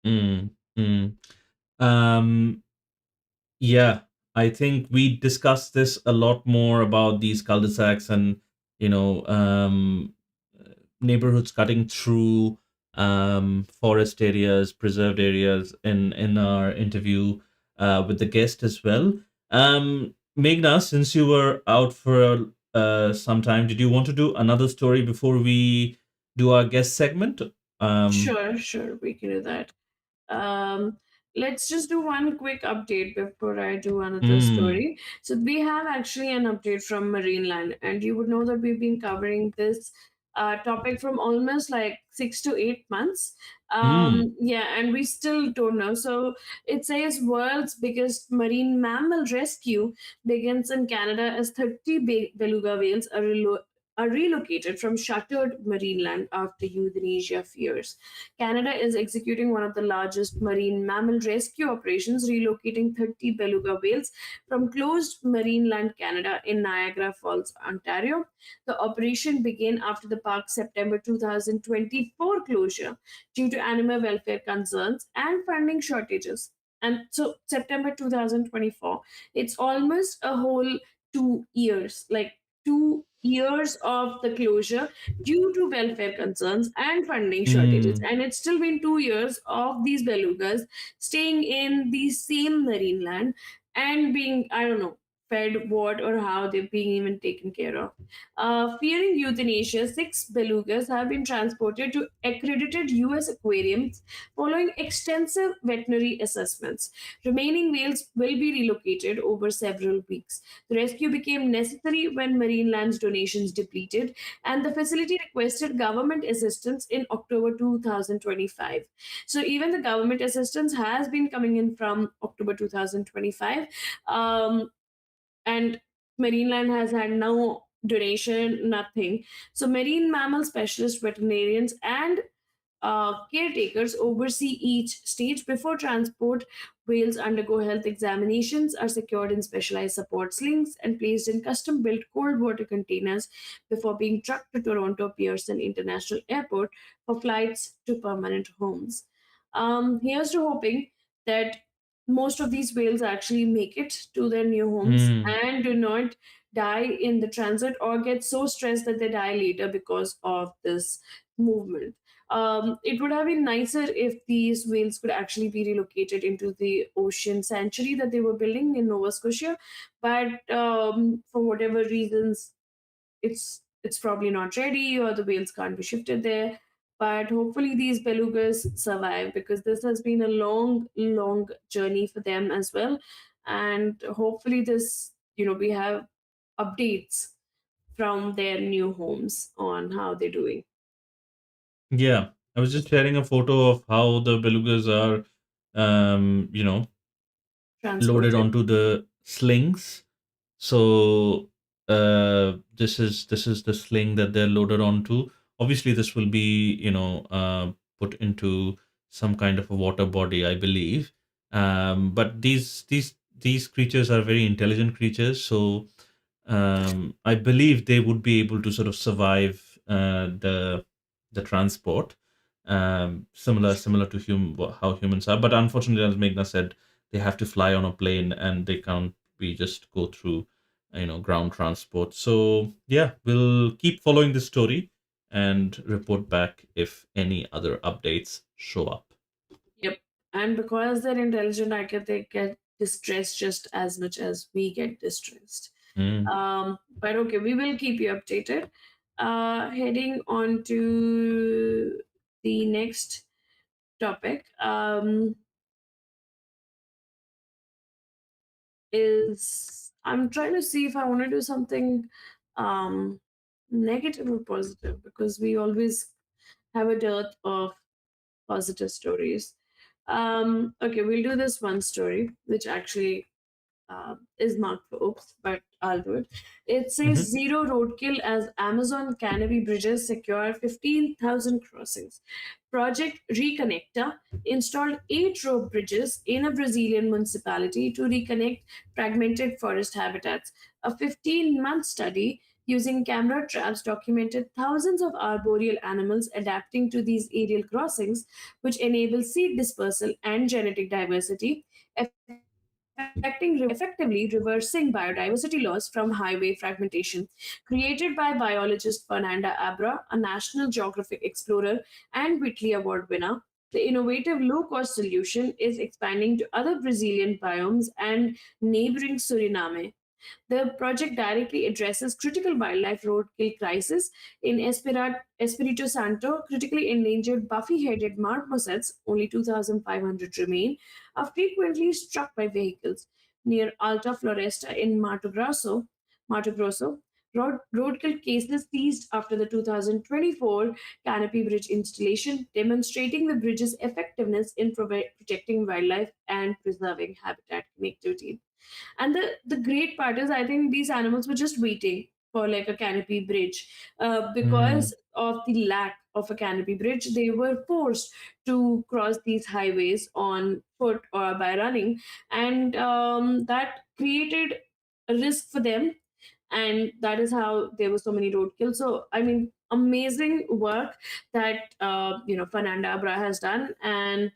Mm, mm. Um, Yeah, I think we discussed this a lot more about these cul-de-sacs and neighborhoods cutting through forest areas, preserved areas in our interview with the guest as well. Meghna, since you were out for some time, did you want to do another story before we do our guest segment? Um, Sure, sure, we can do that. Um, let's just do one quick update before I do another mm, story. So we have actually an update from Marineland, and you would know that we've been covering this topic from almost like 6 to 8 months. mm, Yeah, and we still don't know. So it says world's biggest marine mammal rescue begins in Canada as 30 beluga whales are relocated from shuttered Marineland after euthanasia fears. Canada is executing one of the largest marine mammal rescue operations, relocating 30 beluga whales from closed Marineland, Canada, in Niagara Falls, Ontario. The operation began after the park's September 2024 closure due to animal welfare concerns and funding shortages. And so, September 2024, it's almost a whole 2 years, like 2 years of the closure due to welfare concerns and funding shortages. mm. And it's still been 2 years of these belugas staying in the same marine land and being, I don't know, fed what or how they're being even taken care of. Fearing euthanasia, 6 belugas have been transported to accredited US aquariums following extensive veterinary assessments. Remaining whales will be relocated over several weeks. The rescue became necessary when Marineland's donations depleted, and the facility requested government assistance in October 2025. So even the government assistance has been coming in from October 2025. And Marineland has had no donation, nothing. So marine mammal specialist veterinarians and caretakers oversee each stage before transport. Whales undergo health examinations, are secured in specialized support slings, and placed in custom built cold water containers before being trucked to Toronto Pearson International Airport for flights to permanent homes. Here's to hoping that most of these whales actually make it to their new homes Mm. and do not die in the transit or get so stressed that they die later because of this movement. It would have been nicer if these whales could actually be relocated into the ocean sanctuary that they were building in Nova Scotia, but for whatever reasons, it's probably not ready or the whales can't be shifted there. But hopefully these belugas survive because this has been a long, long journey for them as well, and hopefully this we have updates from their new homes on how they're doing. Yeah, I was just sharing a photo of how the belugas are, loaded Transported. onto the slings. So this is the sling that they're loaded onto. Obviously, this will be put into some kind of a water body, I believe. But these creatures are very intelligent creatures, so I believe they would be able to sort of survive the transport, similar to how humans are. But unfortunately, as Meghna said, they have to fly on a plane and they can't be just go through ground transport. So yeah, we'll keep following this story and report back if any other updates show up. Yep. And because they're intelligent, I can they get distressed just as much as we get distressed. Mm. But okay, we will keep you updated. Heading on to the next topic, is I'm trying to see if I want to do something. um, negative or positive? Because we always have a dearth of positive stories. Okay, we'll do this one story, which actually is marked for oops, but I'll do it. It says Hmm. zero roadkill as Amazon canopy bridges secure 15,000 crossings. Project Reconnector installed 8 rope bridges in a Brazilian municipality to reconnect fragmented forest habitats. A 15-month study using camera traps documented thousands of arboreal animals adapting to these aerial crossings, which enable seed dispersal and genetic diversity, effectively reversing biodiversity loss from highway fragmentation. Created by biologist Fernanda Abra, a National Geographic explorer and Whitley Award winner, the innovative low cost solution is expanding to other Brazilian biomes and neighboring Suriname. The project directly addresses critical wildlife roadkill crisis in Espirito Santo. Critically endangered buffy-headed marmosets, only 2,500 remain, are frequently struck by vehicles. Near Alta Floresta in Mato Grosso, roadkill cases ceased after the 2024 canopy bridge installation, demonstrating the bridge's effectiveness in protecting wildlife and preserving habitat connectivity. And the great part is, I think these animals were just waiting for like a canopy bridge. Because Mm. of the lack of a canopy bridge, they were forced to cross these highways on foot or by running, and that created a risk for them, and that is how there were so many roadkill. So I mean, amazing work that Fernanda Abra has done, and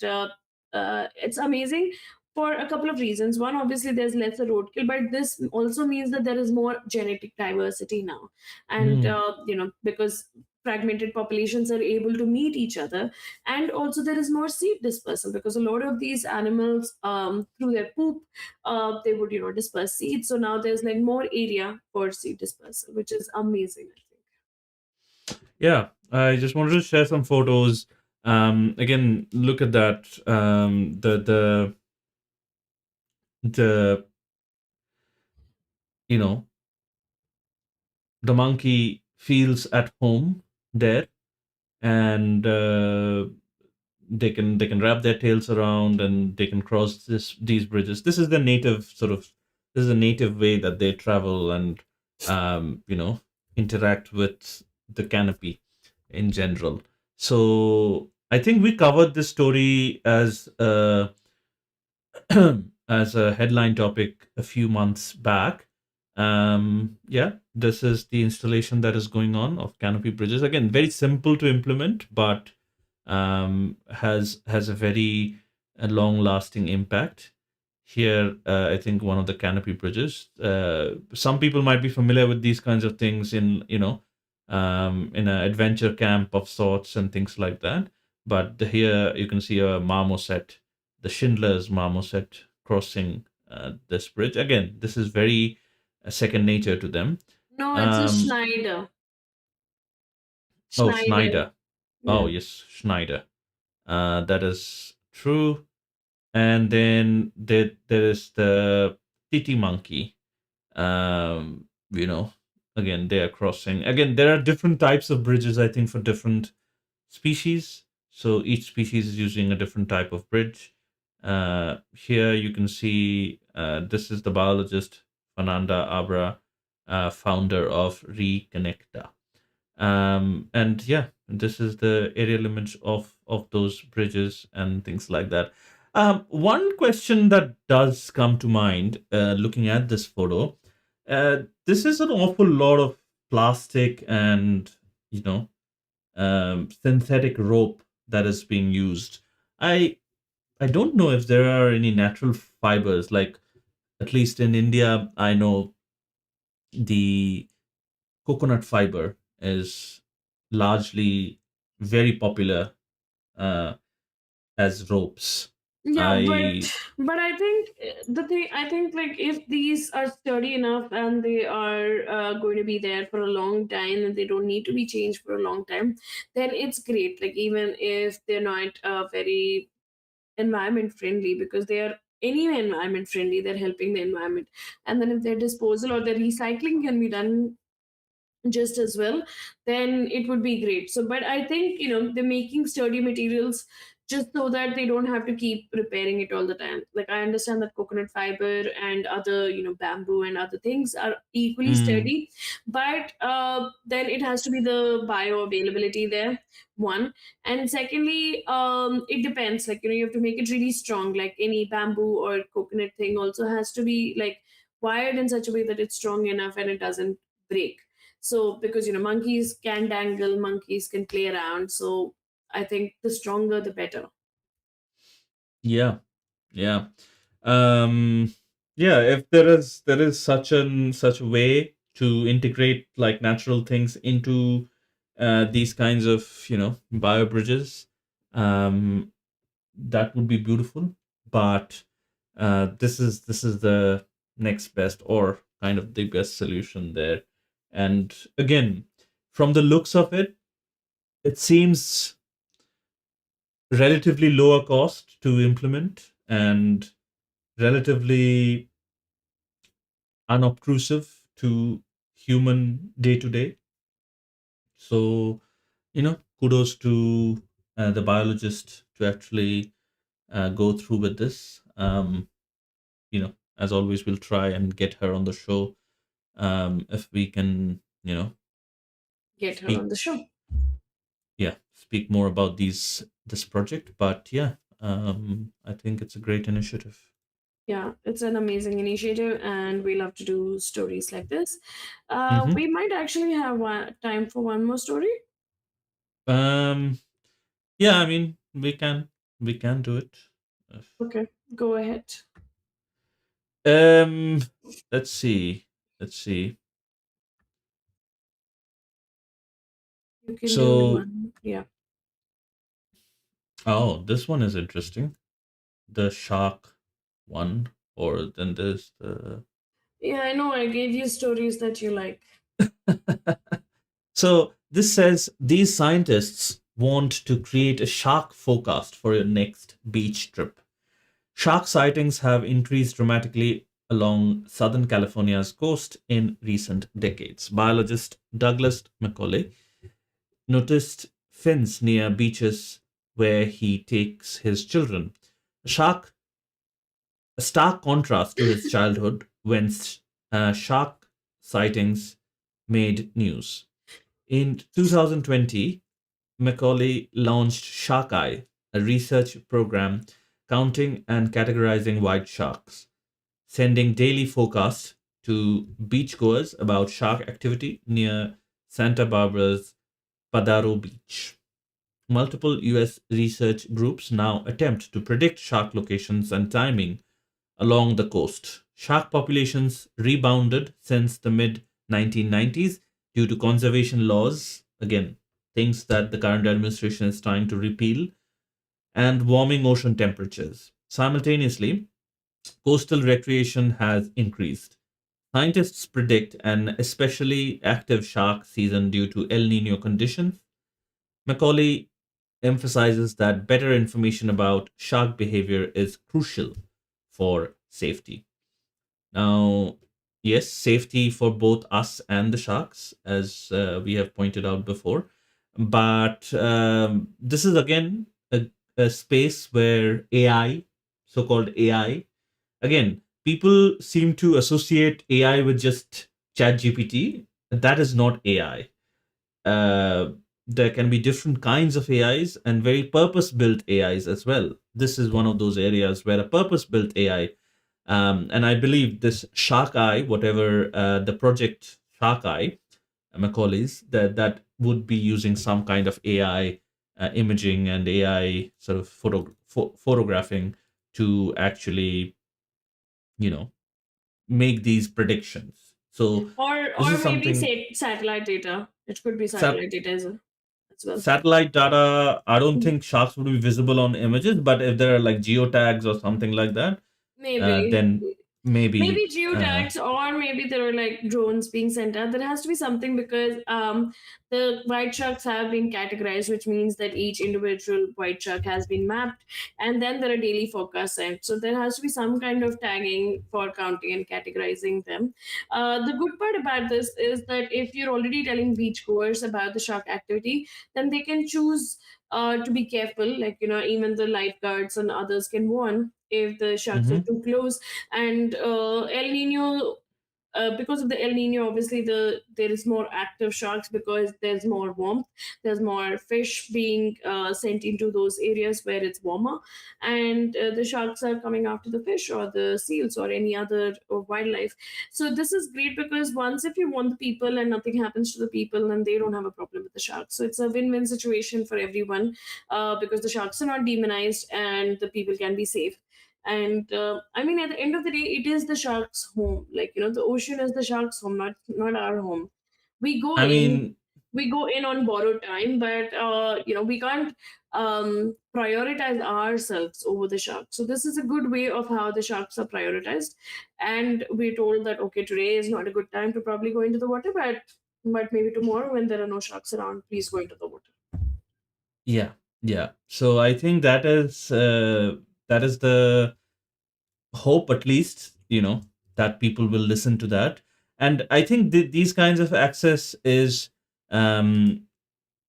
it's amazing for a couple of reasons. One, obviously, there's lesser roadkill, but this also means that there is more genetic diversity now, and Mm. because fragmented populations are able to meet each other, and also there is more seed dispersal because a lot of these animals, through their poop, they would disperse seeds. So now there's like more area for seed dispersal, which is amazing, I think. Yeah, I just wanted to share some photos. Again, look at that. The you know the monkey feels at home there, and they can wrap their tails around, and they can cross these bridges. This is the native sort of this is a native way that they travel and um, you know interact with the canopy in general. So I think we covered this story as as a headline topic a few months back. Yeah, this is the installation that is going on of canopy bridges. Again, very simple to implement, but has a very long lasting impact. Here, I think one of the canopy bridges. Some people might be familiar with these kinds of things in an adventure camp of sorts and things like that. But here you can see a marmoset, the Schindler's marmoset crossing this bridge. Again, this is very second nature to them. No, it's a Um, Schneider. oh, Schneider. Schneider. Oh, Yeah. yes, Schneider. That is true. And then there is the titi monkey. Um, you know, again, they are crossing. Again, there are different types of bridges, I think, for different species. So each species is using a different type of bridge. Here you can see this is the biologist Fernanda Abra, founder of Reconnecta. And yeah, this is the aerial image of those bridges and things like that. One question that does come to mind looking at this photo, this is an awful lot of plastic and you know synthetic rope that is being used. I don't know if there are any natural fibers. Like at least in India, I know the coconut fiber is largely very popular uh, as ropes. Yeah, I but I think the thing, I think, like, if these are sturdy enough and they are going to be there for a long time and they don't need to be changed for a long time, then it's great. Like, even if they're not very environment friendly, because they are anyway environment friendly, they're helping the environment. And then if their disposal or their recycling can be done just as well, then it would be great. So, but I think, they're making sturdy materials just so that they don't have to keep repairing it all the time. Like, I understand that coconut fiber and other, bamboo and other things are equally Mm, sturdy, but then it has to be the bioavailability there, one. And secondly, it depends. Like, you have to make it really strong. Like any bamboo or coconut thing also has to be like wired in such a way that it's strong enough and it doesn't break. So, because monkeys can dangle, monkeys can play around. So, I think the stronger the better. yeah, yeah. Um, yeah, if there is such a way to integrate like natural things into these kinds of bio bridges, um, that would be beautiful. But this is the next best or kind of the best solution there. And again, from the looks of it, it seems relatively lower cost to implement and relatively unobtrusive to human day to day. So, kudos to the biologist to actually go through with this. As always, we'll try and get her on the show if we can, Get her speak, on the show. yeah, speak more about this project. But yeah, I think it's a great initiative. Yeah, it's an amazing initiative, and we love to do stories like this. Mm-hmm. We might actually have time for one more story. Um, yeah, I mean, we can do it. Okay, go ahead. Um, let's see. Let's see. You can do So, one. Yeah. oh, this one is interesting. The shark one, or then there's the. Yeah, I know. I gave you stories that you like. So this says these scientists want to create a shark forecast for your next beach trip. Shark sightings have increased dramatically along Southern California's coast in recent decades. Biologist Douglas Macaulay noticed fins near beaches where he takes his children. A shark, a stark contrast to his childhood when shark sightings made news. In 2020, Macaulay launched Shark Eye, a research program counting and categorizing white sharks, sending daily forecasts to beachgoers about shark activity near Santa Barbara's Padaro Beach. Multiple US research groups now attempt to predict shark locations and timing along the coast. Shark populations rebounded since the mid 1990s due to conservation laws, again, things that the current administration is trying to repeal, and warming ocean temperatures. Simultaneously, coastal recreation has increased. Scientists predict an especially active shark season due to El Nino conditions. Macaulay emphasizes that better information about shark behavior is crucial for safety. Now, yes, safety for both us and the sharks, as we have pointed out before. But this is again a space where AI, so called AI, again, people seem to associate AI with just ChatGPT. That is not AI. uh, there can be different kinds of AIs and very purpose built AIs as well. This is one of those areas where a purpose built AI, and I believe this Shark Eye, whatever the project Shark Eye, Macaulay's, that would be using some kind of AI imaging and AI sort of photographing to actually, you know, make these predictions. So this Or is maybe something. say satellite data. It could be satellite data as well. Satellite data, I don't think sharks would be visible on images, but if there are like geotags or something like that, Maybe. then Maybe Maybe geotags, or maybe there are like drones being sent out. There has to be something, because the white sharks have been categorized, which means that each individual white shark has been mapped, and then there are daily forecasts sent. So there has to be some kind of tagging for counting and categorizing them. The good part about this is that if you're already telling beachgoers about the shark activity, then they can choose to be careful. Like, even the lifeguards and others can warn if the sharks are mm-hmm. too close. And El Nino, because of the El Nino, obviously there is more active sharks, because there's more warmth. There's more fish being sent into those areas where it's warmer, and the sharks are coming after the fish or the seals or any other wildlife. So this is great, because once, if you want the people and nothing happens to the people, then they don't have a problem with the sharks. So it's a win-win situation for everyone, because the sharks are not demonized and the people can be safe. And I mean, at the end of the day, it is the shark's home. Like, the ocean is the shark's home, not our home. We go I in, mean, on borrowed time, but we can't prioritize ourselves over the shark. So this is a good way of how the sharks are prioritized. And we're told that, okay, today is not a good time to probably go into the water, but maybe tomorrow, when there are no sharks around, please go into the water. yeah, yeah. So I think that is the hope, at least, that people will listen to that. And I think these kinds of access is, um,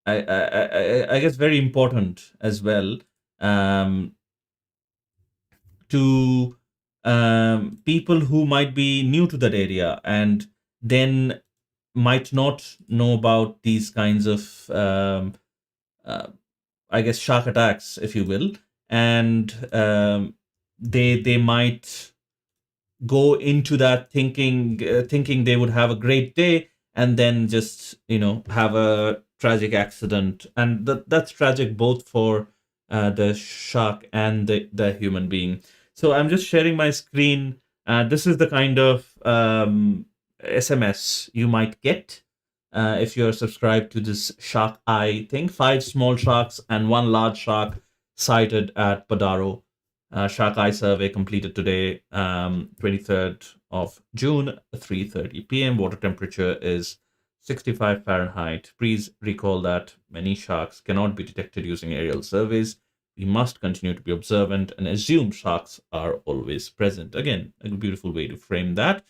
I guess, very important as well, um, to people who might be new to that area and then might not know about these kinds of, uh, I guess, shark attacks, if you will, and they might go into that thinking they would have a great day, and then just have a tragic accident, and that's tragic both for the shark and the human being. So I'm just sharing my screen. This is the kind of SMS you might get if you're subscribed to this shark eye thing. 5 small sharks and 1 large shark sighted at Padaro. Shark Eye survey completed today, 23rd of June, 3:30 p.m. Water temperature is 65 Fahrenheit. Please recall that many sharks cannot be detected using aerial surveys. We must continue to be observant and assume sharks are always present. Again, a beautiful way to frame that.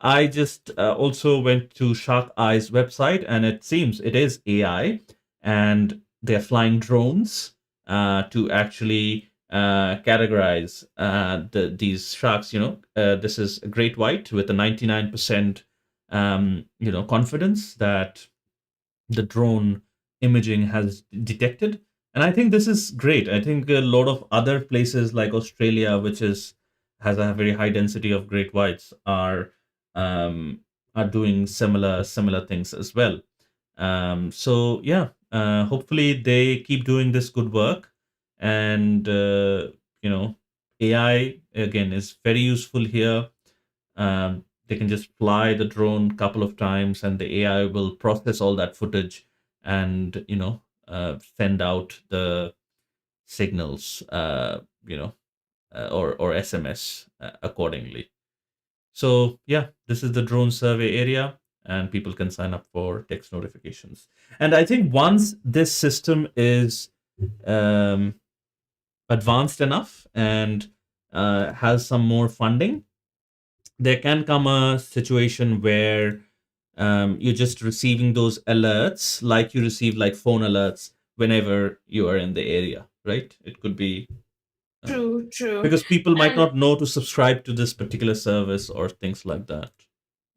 I just also went to Shark Eye's website, and it seems it is AI, and they're flying drones to actually categorize these sharks. This is a great white with a 99% confidence that the drone imaging has detected. And I think this is great. I think a lot of other places like Australia, which has a very high density of great whites, um, are doing similar things as well. So yeah, hopefully they keep doing this good work, and you know, AI again is very useful here. They can just fly the drone a couple of times, and the AI will process all that footage and send out the signals, or SMS accordingly. So yeah, this is the drone survey area, and people can sign up for text notifications. And I think once this system is um, advanced enough and has some more funding, there can come a situation where you're just receiving those alerts like you receive like phone alerts whenever you are in the area, right? It could be uh, True, true. because people might And not know to subscribe to this particular service or things like that.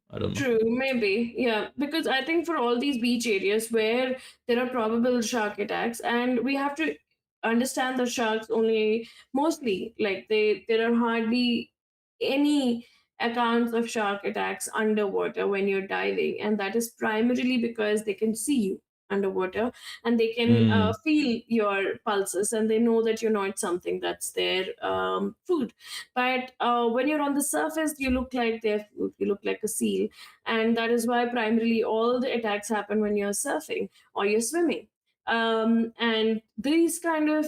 I don't know. true, maybe. Yeah, because I think for all these beach areas where there are probable shark attacks, and we have to understand the sharks only, mostly, like, there are hardly any accounts of shark attacks underwater when you're diving, and that is primarily because they can see you underwater, and they can Mm, feel your pulses, and they know that you're not something that's their food. But when you're on the surface, you look like their food, you look like a seal. And that is why primarily all the attacks happen when you're surfing or you're swimming. And these kind of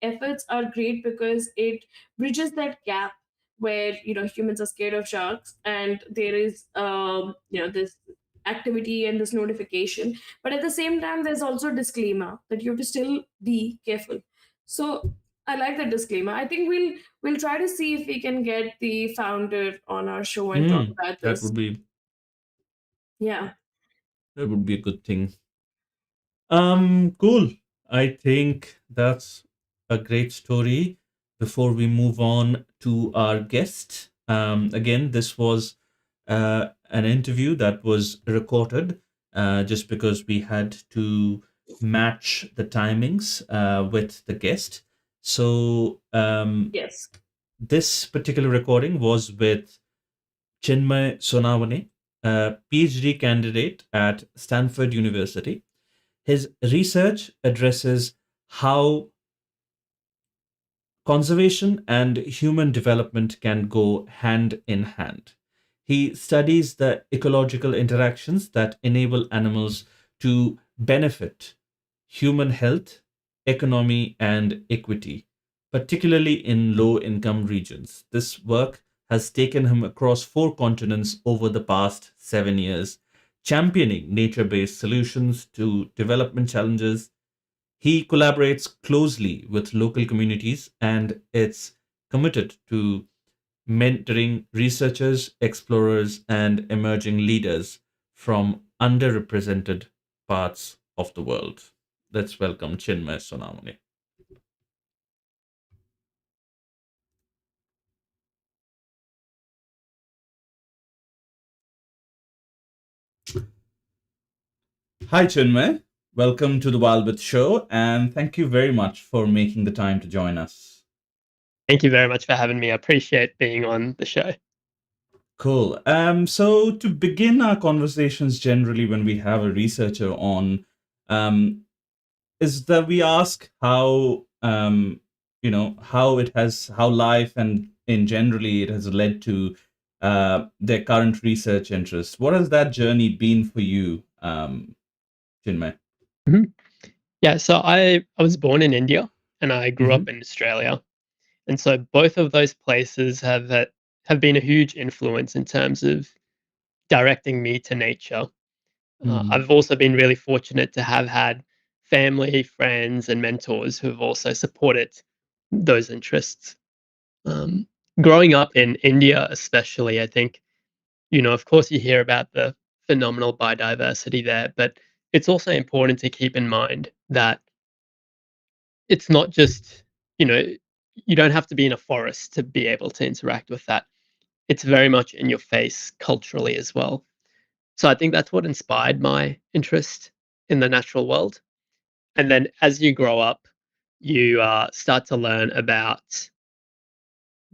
efforts are great because it bridges that gap where humans are scared of sharks, and there is this activity and this notification, but at the same time there's also a disclaimer that you have to still be careful. So I like the disclaimer. I think we'll try to see if we can get the founder on our show and talk Mm, about that this. would be Yeah. that would be a good thing. Cool. I think that's a great story. Before we move on to our guest, again, this was an interview that was recorded just because we had to match the timings with the guest. So, Yes. this particular recording was with Chinmay Sonawane, a PhD candidate at Stanford University. His research addresses how conservation and human development can go hand in hand. He studies the ecological interactions that enable animals to benefit human health, economy, and equity, particularly in low income regions. This work has taken him across 4 continents over the past 7 years, championing nature based solutions to development challenges. He collaborates closely with local communities and it's committed to mentoring researchers, explorers, and emerging leaders from underrepresented parts of the world. Let's welcome Chinmay Sonawane. Hi, Chinmay. Welcome to the Wildbit Show, and thank you very much for making the time to join us. Thank you very much for having me. I appreciate being on the show. Cool. So to begin our conversations, generally when we have a researcher on, um, is that we ask how how life and in generally it has led to their current research interest. What has that journey been for you, Chinmay? Mhm. Yeah, so I was born in India and I grew Mm-hmm. up in Australia, and so both of those places have been a huge influence in terms of directing me to nature. Mm-hmm. I've also been really fortunate to have had family, friends, and mentors who have also supported those interests. Um, Growing up in India, especially, I think of course, you hear about the phenomenal biodiversity there, but it's also important to keep in mind that it's not just, you know, you don't have to be in a forest to be able to interact with that. It's very much in your face culturally as well. So I think that's what inspired my interest in the natural world. And then as you grow up, you start to learn about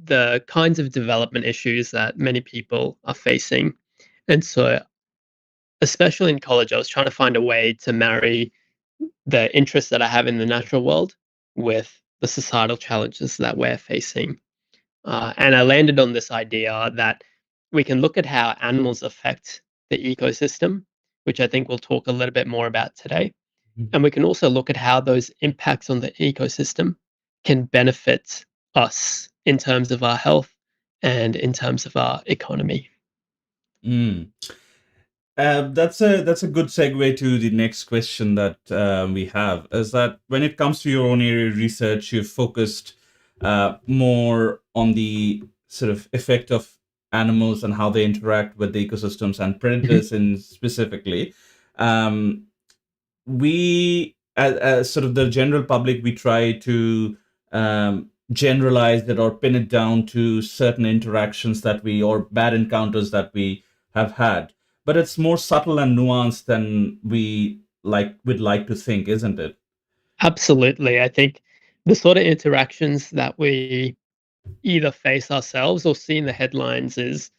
the kinds of development issues that many people are facing. And so especially in college, I was trying to find a way to marry the interests that I have in the natural world with the societal challenges that we're facing. And I landed on this idea that we can look at how animals affect the ecosystem, which I think we'll talk a little bit more about today. And we can also look at how those impacts on the ecosystem can benefit us in terms of our health and in terms of our economy. Mm. That's a good segue to the next question that we have. Is that when it comes to your own area of research, you've focused more on the sort of effect of animals and how they interact with the ecosystems and Mhm. predators in specifically. Um, we, as sort of the general public, we try to generalize it or pin it down to certain interactions that we or bad encounters that we have had, but it's more subtle and nuanced than we would like to think, isn't it? Absolutely. I think the sort of interactions that we either face ourselves or see in the headlines is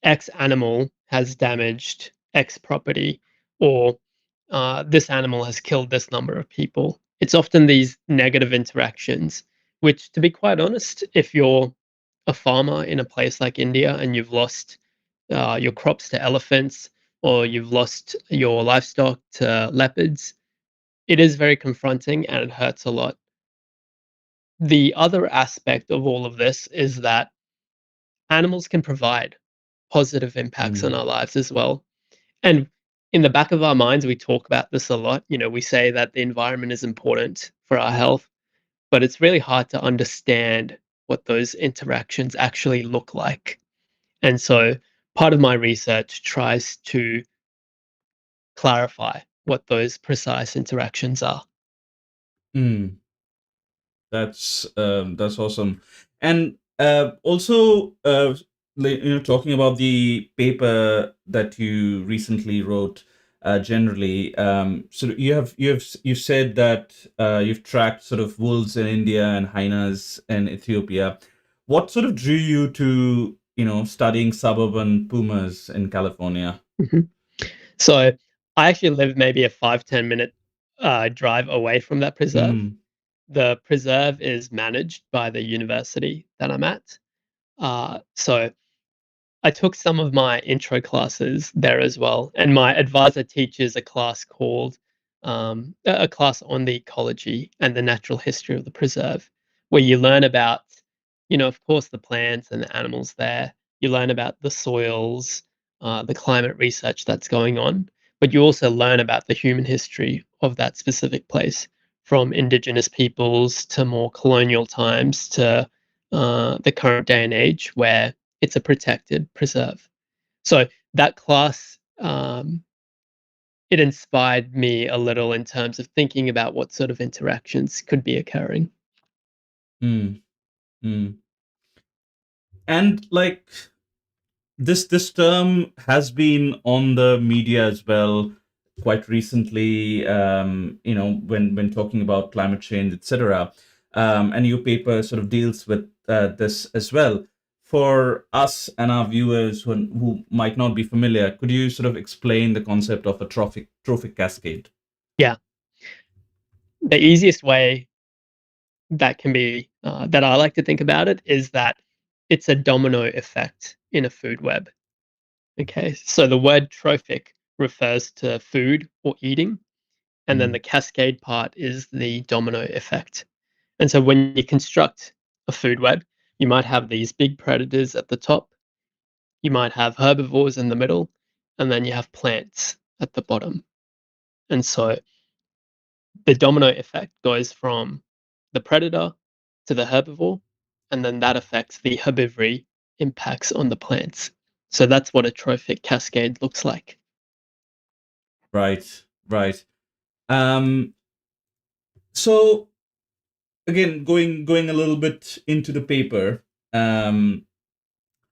X animal has damaged X property, or this animal has killed this number of people. It's often these negative interactions, which, to be quite honest, if you're a farmer in a place like India and you've lost your crops to elephants or you've lost your livestock to leopards, it is very confronting and it hurts a lot. The other aspect of all of this is that animals can provide positive impacts on Mm. our lives as well. And in the back of our minds, we talk about this a lot. We say that the environment is important for our health, but it's really hard to understand what those interactions actually look like. And so part of my research tries to clarify what those precise interactions are. Mm. That's awesome. And also, talking about the paper that you recently wrote, generally, so you said that you've tracked sort of wolves in India and hyenas in Ethiopia. What sort of drew you to studying suburban pumas in California? Mhm. So I actually live maybe a 5-10 minute drive away from that preserve. Mm, The preserve is managed by the university that I'm at. So I took some of my intro classes there as well, and my advisor teaches a class called a class on the ecology and the natural history of the preserve, where you learn about, of course, the plants and the animals there. You learn about the soils, the climate research that's going on, but you also learn about the human history of that specific place, from indigenous peoples to more colonial times to the current day and age, where it's a protected preserve. So that class, it inspired me a little in terms of thinking about what sort of interactions could be occurring. mm, mm. And like this term has been on the media as well quite recently, when talking about climate change, etc. And your paper sort of deals with this as well. For us and our viewers who might not be familiar, could you sort of explain the concept of a trophic cascade? Yeah, the easiest way that I like to think about it is that it's a domino effect in a food web. Okay, so the word trophic refers to food or eating, and then the Mm, cascade part is the domino effect. And so when you construct a food web, you might have these big predators at the top, you might have herbivores in the middle, and then you have plants at the bottom. And so the domino effect goes from the predator to the herbivore, and then that affects the herbivory impacts on the plants. So that's what a trophic cascade looks like. right, right. Um, so again, going a little bit into the paper, um,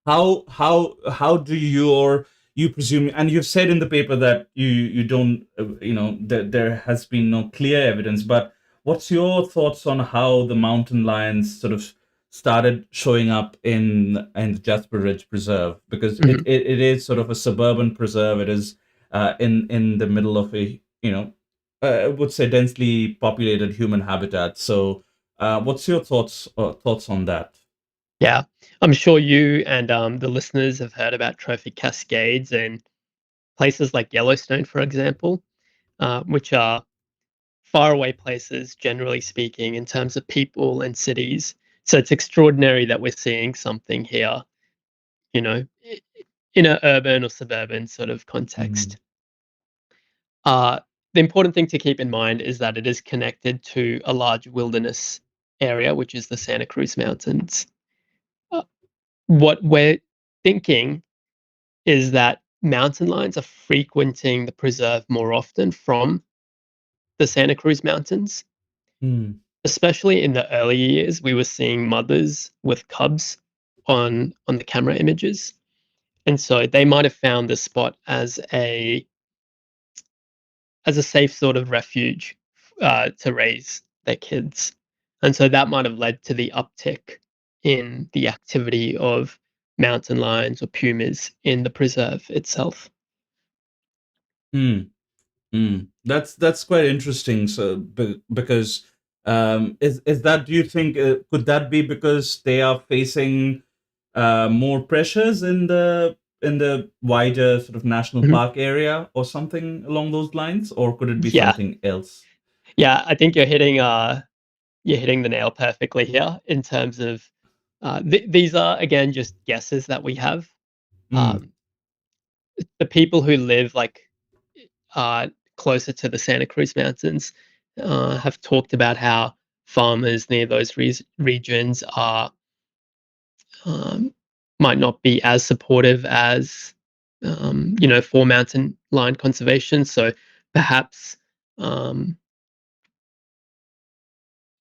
how do you presume, and you've said in the paper that you don't, that there has been no clear evidence, but what's your thoughts on how the mountain lions sort of started showing up in the Jasper Ridge Preserve? Because it, Mhm. it, it is sort of a suburban preserve. It is in the middle of a, I would say, densely populated human habitat. So what's your thoughts on that? Yeah, I'm sure you and the listeners have heard about trophic cascades in places like Yellowstone, for example, which are faraway places, generally speaking, in terms of people and cities. So it's extraordinary that we're seeing something here, you know, in an urban or suburban sort of Mm, context. Uh, the important thing to keep in mind is that it is connected to a large wilderness area, which is the Santa Cruz Mountains. Uh, what we're thinking is that mountain lions are frequenting the preserve more often from the Santa Cruz Mountains. mm, Especially in the early years, we were seeing mothers with cubs on the camera images, and so they might have found this spot as a safe sort of refuge to raise their kids, and so that might have led to the uptick in the activity of mountain lions or pumas in the preserve itself. mm. That's quite interesting. So, because is that, do you think, could that be because they are facing more pressures in the wider sort of national Mhm. park area or something along those lines, or could it be Yeah, something else? yeah, I think you're hitting the nail perfectly here in terms of These are again just guesses that we have. Mm, Um, the people who live uh, closer to the Santa Cruz Mountains have talked about how farmers near those regions are um, might not be as supportive as for mountain lion conservation. So perhaps um,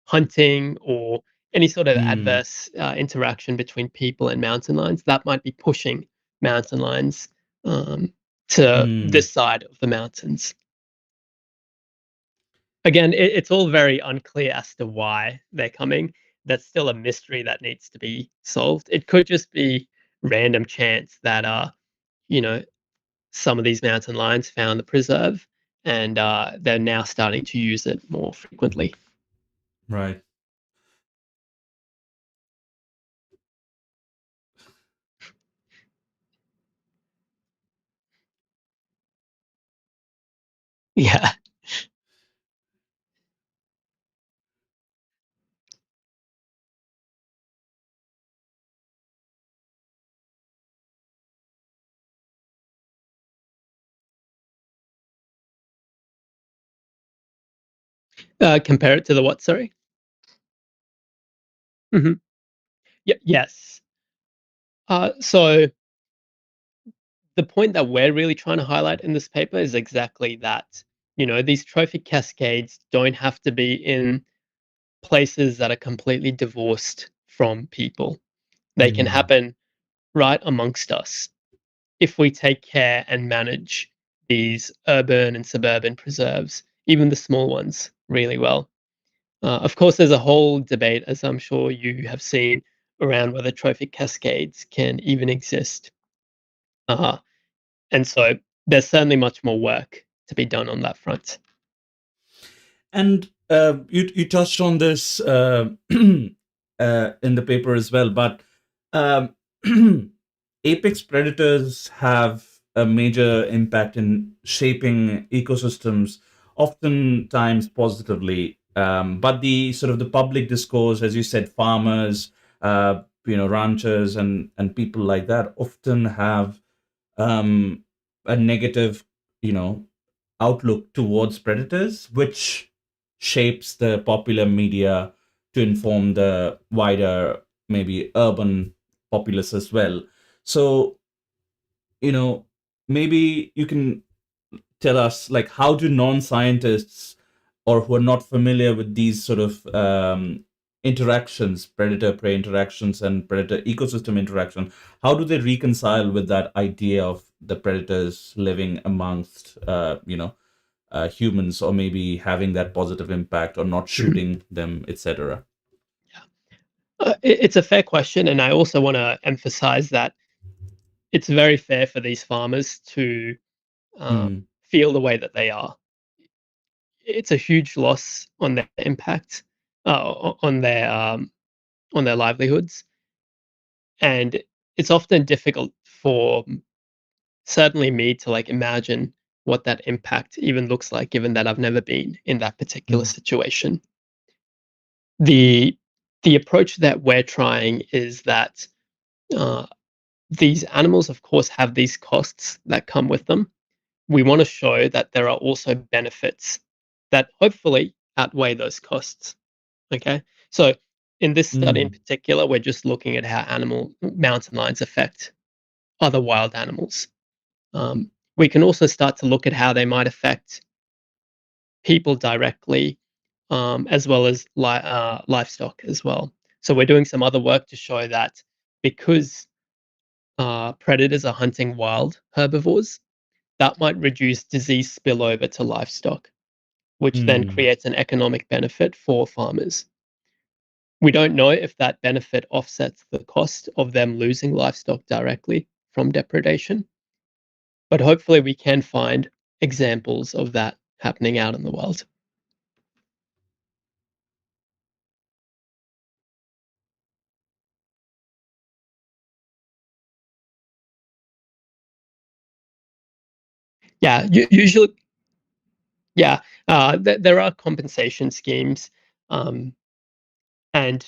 hunting or any sort of mm, adverse interaction between people and mountain lions that might be pushing mountain lions um, to mm. this side of the mountains. Again, it's all very unclear as to why they're coming. That's still a mystery that needs to be solved. It could just be random chance that you know, some of these mountain lions found the preserve and they're now starting to use it more frequently. Right. Yeah. Compare it to the what? Sorry. Hmm. Yes. So the point that we're really trying to highlight in this paper is exactly that. These trophic cascades don't have to be in places that are completely divorced from people. They can Mm. happen right amongst us if we take care and manage these urban and suburban preserves, even the small ones, really well. Of course, there's a whole debate, as I'm sure you have seen, around whether trophic cascades can even exist. Uh, and so there's certainly much more work to be done on that front. And you touched on this in the paper as well, but um, apex predators have a major impact in shaping ecosystems, oftentimes positively. But the sort of the public discourse, as you said, farmers, ranchers, and people like that often have a negative, you know, outlook towards predators, which shapes the popular media to inform the wider, maybe urban populace as well. So, you know, maybe you can tell us, like, how do non-scientists or who are not familiar with these sort of interactions, predator-prey interactions and predator ecosystem interaction, how do they reconcile with that idea of the predators living amongst, humans, or maybe having that positive impact or not Mhm. shooting them, etc. It's a fair question, and I also want to emphasize that it's very fair for these farmers to Mm, feel the way that they are. It's a huge loss on their impact, on their livelihoods, and it's often difficult for certainly me to imagine what that impact even looks like, given that I've never been in that particular mm, situation. The approach that we're trying is that uh, these animals, of course, have these costs that come with them. We want to show that there are also benefits that hopefully outweigh those costs. Okay, so in this study in mm, particular, we're just looking at how animal mountain lions affect other wild animals. We can also start to look at how they might affect people directly, as well as livestock as well. So we're doing some other work to show that because predators are hunting wild herbivores, that might reduce disease spillover to livestock, which then mm, creates an economic benefit for farmers. We don't know if that benefit offsets the cost of them losing livestock directly from depredation, but hopefully we can find examples of that happening out in the world. Yeah, usually, yeah, there are compensation schemes, um, and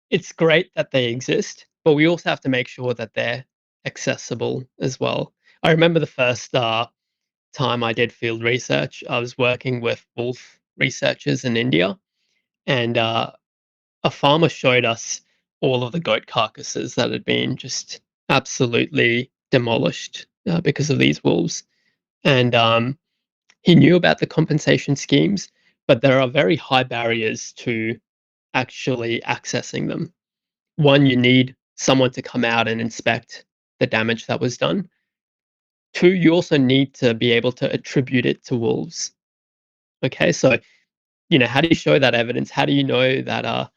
it's great that they exist, but we also have to make sure that they're accessible as well. I remember the first time I did field research, I was working with wolf researchers in India, and a farmer showed us all of the goat carcasses that had been just absolutely demolished because of these wolves. And he knew about the compensation schemes, but there are very high barriers to actually accessing them. One, you need someone to come out and inspect the damage that was done. Two, you also need to be able to attribute it to wolves. Okay, so how do you show that evidence? How do you know that uh,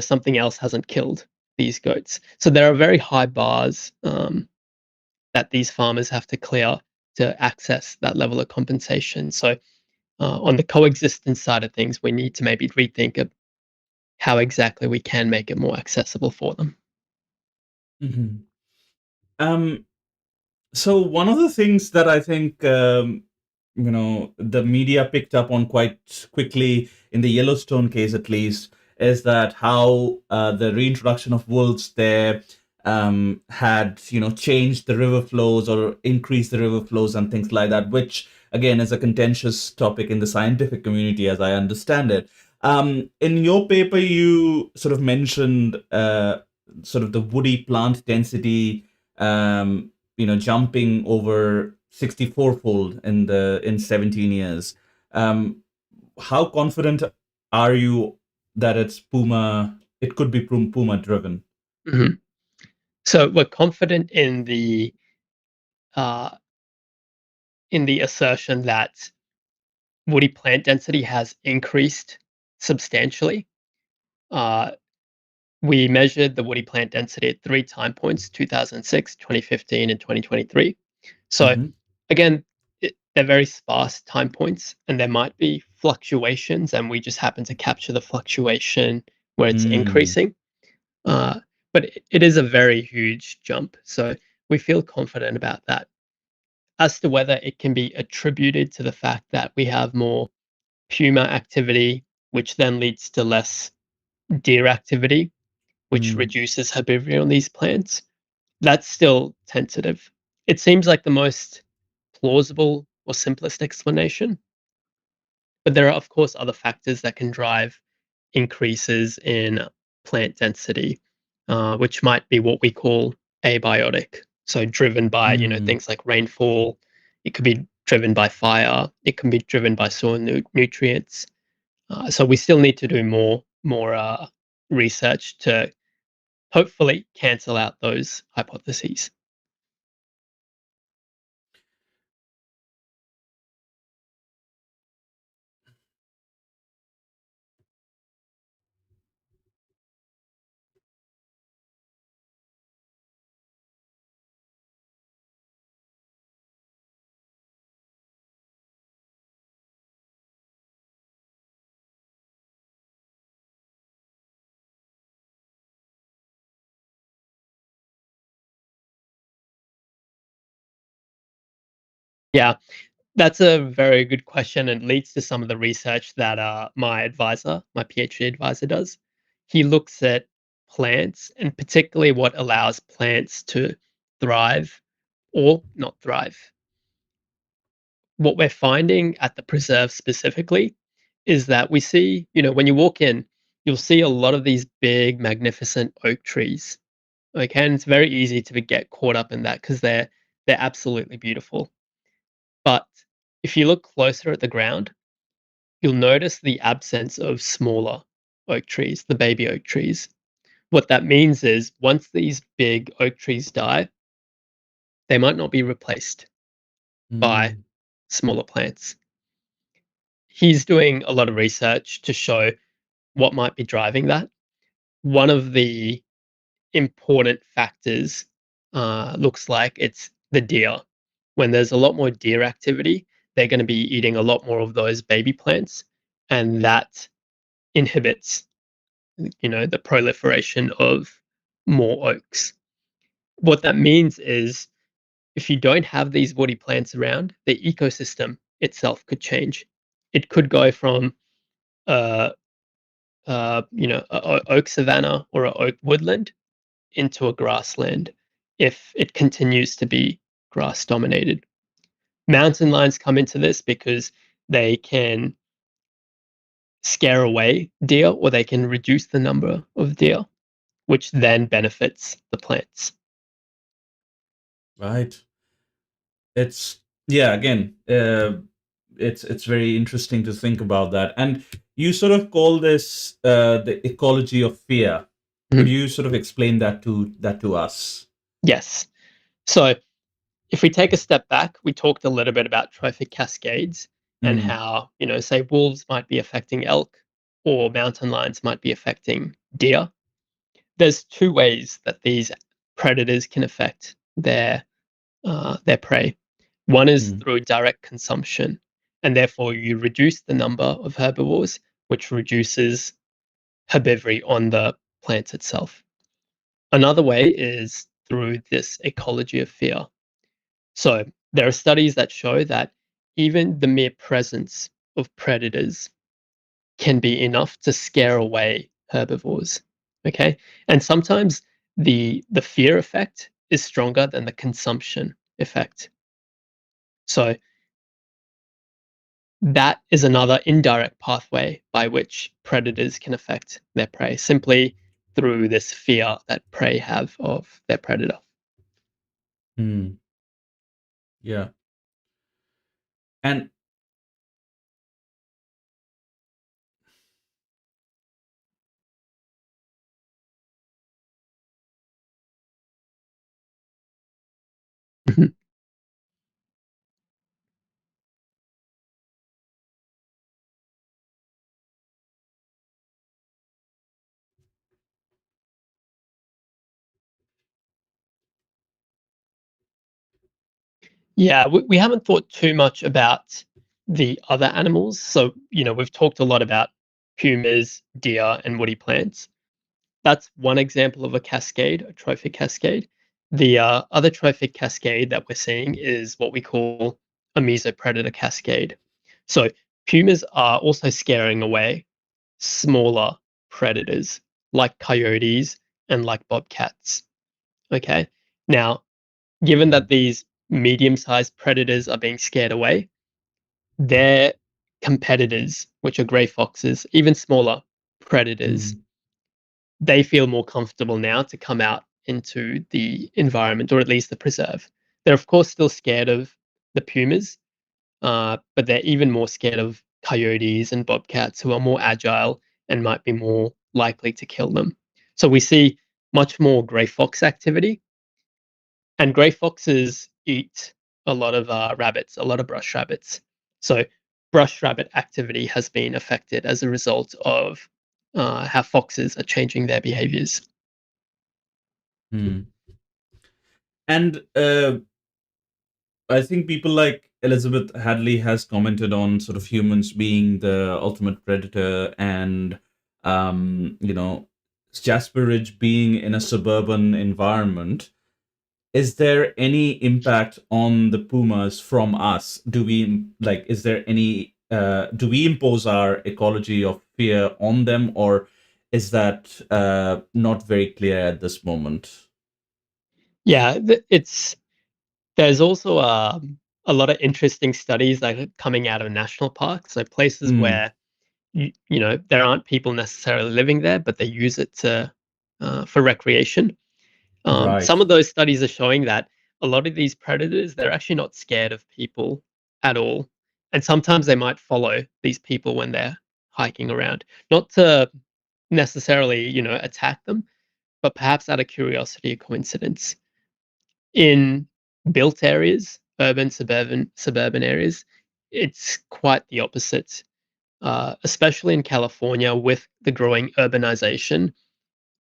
something else hasn't killed these goats? So there are very high bars that these farmers have to clear to access that level of compensation. So on the coexistence side of things, we need to maybe rethink of how exactly we can make it more accessible for them. Mhm. Um, so one of the things that I think the media picked up on quite quickly in the Yellowstone case, at least, is that how the reintroduction of wolves there had changed the river flows or increased the river flows and things like that, which again is a contentious topic in the scientific community, as I understand it. In your paper, you sort of mentioned sort of the woody plant density. Jumping over 64-fold in 17 years. How confident are you that it could be Puma driven? Mhm. So we're confident uh, in the assertion that woody plant density has increased substantially. Uh, we measured the woody plant density at 3 time points: 2006, 2015, and 2023. So Hmm. again, they're very sparse time points, and there might be fluctuations, and we just happen to capture the fluctuation where it's Mm. increasing. Uh, but it is a very huge jump, so we feel confident about that. As to whether it can be attributed to the fact that we have more puma activity, which then leads to less deer activity, which Mm. reduces herbivory on these plants, that's still tentative. It seems like the most plausible or simplest explanation, but there are, of course, other factors that can drive increases in plant density, which might be what we call abiotic. So driven by Mm. things like rainfall. It could be driven by fire. It can be driven by soil nutrients. So we still need to do more research to hopefully cancel out those hypotheses. Yeah, that's a very good question, and leads to some of the research that my advisor, my PhD advisor, does. He looks at plants and particularly what allows plants to thrive or not thrive. What we're finding at the preserve specifically is that we see, when you walk in, you'll see a lot of these big, magnificent oak trees. Okay, and it's very easy to get caught up in that because they're absolutely beautiful. But if you look closer at the ground, you'll notice the absence of smaller oak trees, the baby oak trees. What that means is once these big oak trees die, they might not be replaced by Mm. smaller plants. He's doing a lot of research to show what might be driving that. One of the important factors looks like it's the deer. When there's a lot more deer activity, they're going to be eating a lot more of those baby plants, and that inhibits the proliferation of more oaks. What that means is if you don't have these woody plants around, the ecosystem itself could change. It could go from a oak savanna or an oak woodland into a grassland if it continues to be grass dominated. Mountain lions come into this because they can scare away deer or they can reduce the number of deer, which then benefits the plants. Right. It's yeah. Again, it's very interesting to think about that. And you sort of call this the ecology of fear. Could Mhm. you sort of explain that to us? Yes. So if we take a step back, we talked a little bit about trophic cascades and Mm, how, say wolves might be affecting elk or mountain lions might be affecting deer. There's two ways that these predators can affect their prey. One is mm, through direct consumption, and therefore you reduce the number of herbivores, which reduces herbivory on the plant itself. Another way is through this ecology of fear. So there are studies that show that even the mere presence of predators can be enough to scare away herbivores. Okay. And sometimes the fear effect is stronger than the consumption effect. So that is another indirect pathway by which predators can affect their prey, simply through this fear that prey have of their predator. mm, yeah. And Yeah, we haven't thought too much about the other animals. So, we've talked a lot about pumas, deer, and woody plants. That's one example of a cascade, a trophic cascade. The other trophic cascade that we're seeing is what we call a mesopredator cascade. So, pumas are also scaring away smaller predators like coyotes and like bobcats. Okay. Now, given that mm, these medium-sized predators are being scared away, their competitors, which are grey foxes, even smaller predators, mm, they feel more comfortable now to come out into the environment or at least the preserve. They're of course still scared of the pumas, but they're even more scared of coyotes and bobcats who are more agile and might be more likely to kill them. So we see much more grey fox activity. And grey foxes eat a lot of rabbits, a lot of brush rabbits. So brush rabbit activity has been affected as a result of how foxes are changing their behaviors. mm. And I think people like Elizabeth Hadley has commented on sort of humans being the ultimate predator, and Jasper Ridge being in a suburban environment. Is there any impact on the pumas from us? Do we like? Is there any? Do we impose our ecology of fear on them, or is that not very clear at this moment? Yeah, it's there's also a lot of interesting studies that are coming out of national parks, so places Mm, where there aren't people necessarily living there, but they use it to for recreation. Some right. of those studies are showing that a lot of these predators, they're actually not scared of people at all. And sometimes they might follow these people when they're hiking around, not to necessarily, attack them, but perhaps out of curiosity or coincidence. In built areas, urban, suburban areas, it's quite the opposite, especially in California with the growing urbanization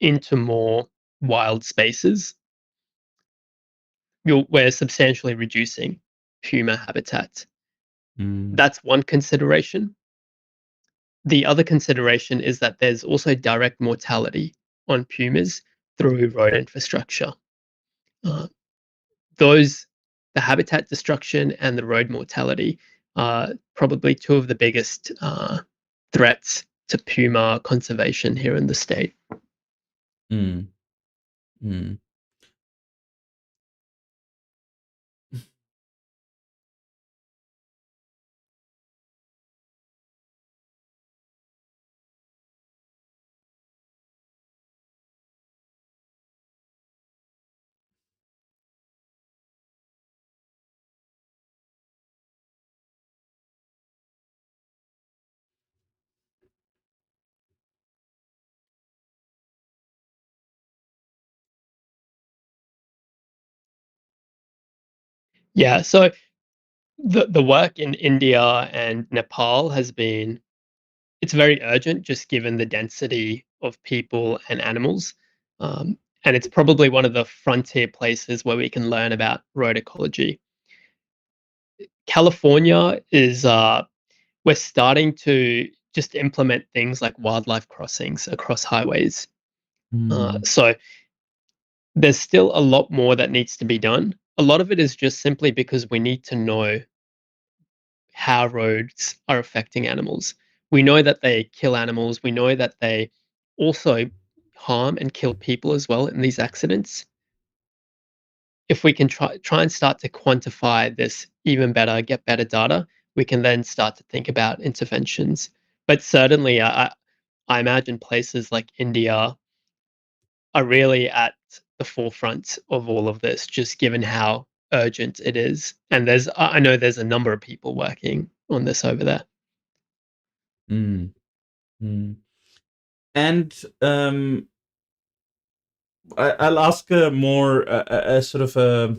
into more wild spaces. We're substantially reducing puma habitat. Mm, That's one consideration. The other consideration is that there's also direct mortality on pumas through road infrastructure. Uh, those, the habitat destruction and the road mortality are probably two of the biggest threats to puma conservation here in the state. Mm, mm. Yeah, so the work in India and Nepal has been it's very urgent just given the density of people and animals. And it's probably one of the frontier places where we can learn about road ecology. California is we're starting to just implement things like wildlife crossings across highways. Mm, So there's still a lot more that needs to be done. A lot of it is just simply because we need to know how roads are affecting animals. We know that they kill animals. We know that they also harm and kill people as well in these accidents. If we can try and start to quantify this even better, get better data, we can then start to think about interventions. But certainly, I imagine places like India are really at the forefront of all of this, just given how urgent it is. And I know there's a number of people working on this over there. mm, mm. And I'll ask a more a sort of a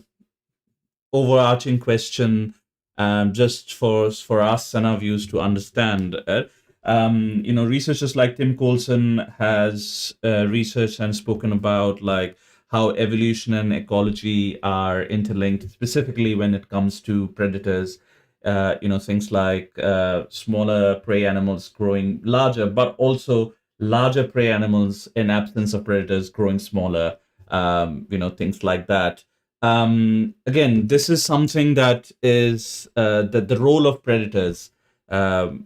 overarching question, just for us and our views to understand it. Researchers like Tim Coulson has researched and spoken about like how evolution and ecology are interlinked, specifically when it comes to predators. Things like smaller prey animals growing larger, but also larger prey animals in absence of predators growing smaller. Things like that. Again, this is something that is the role of predators, um,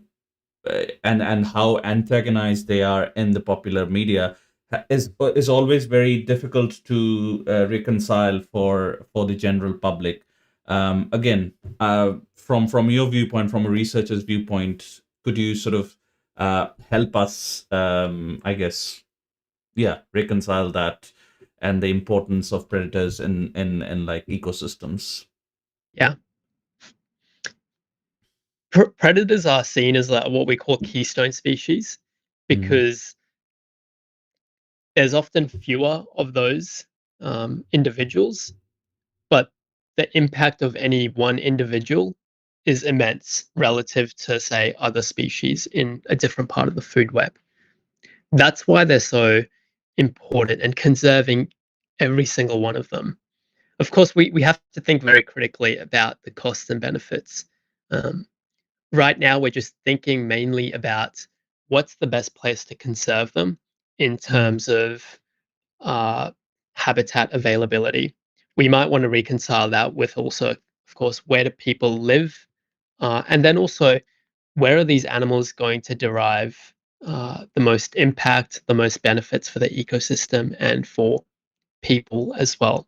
and how antagonized they are in the popular media is always very difficult to reconcile for the general public. Again, from your viewpoint, from a researcher's viewpoint, could you sort of help us, I guess, yeah, reconcile that and the importance of predators in like ecosystems? Yeah. Predators are seen as what we call keystone species Mm, because there's often fewer of those individuals, but the impact of any one individual is immense relative to, say, other species in a different part of the food web. That's why they're so important and conserving every single one of them. Of course, we have to think very critically about the costs and benefits. Um, right now, we're just thinking mainly about what's the best place to conserve them in mm, terms of uh, habitat availability. We might want to reconcile that with also, of course, where do people live? And then also, where are these animals going to derive the most impact, the most benefits for the ecosystem and for people as well?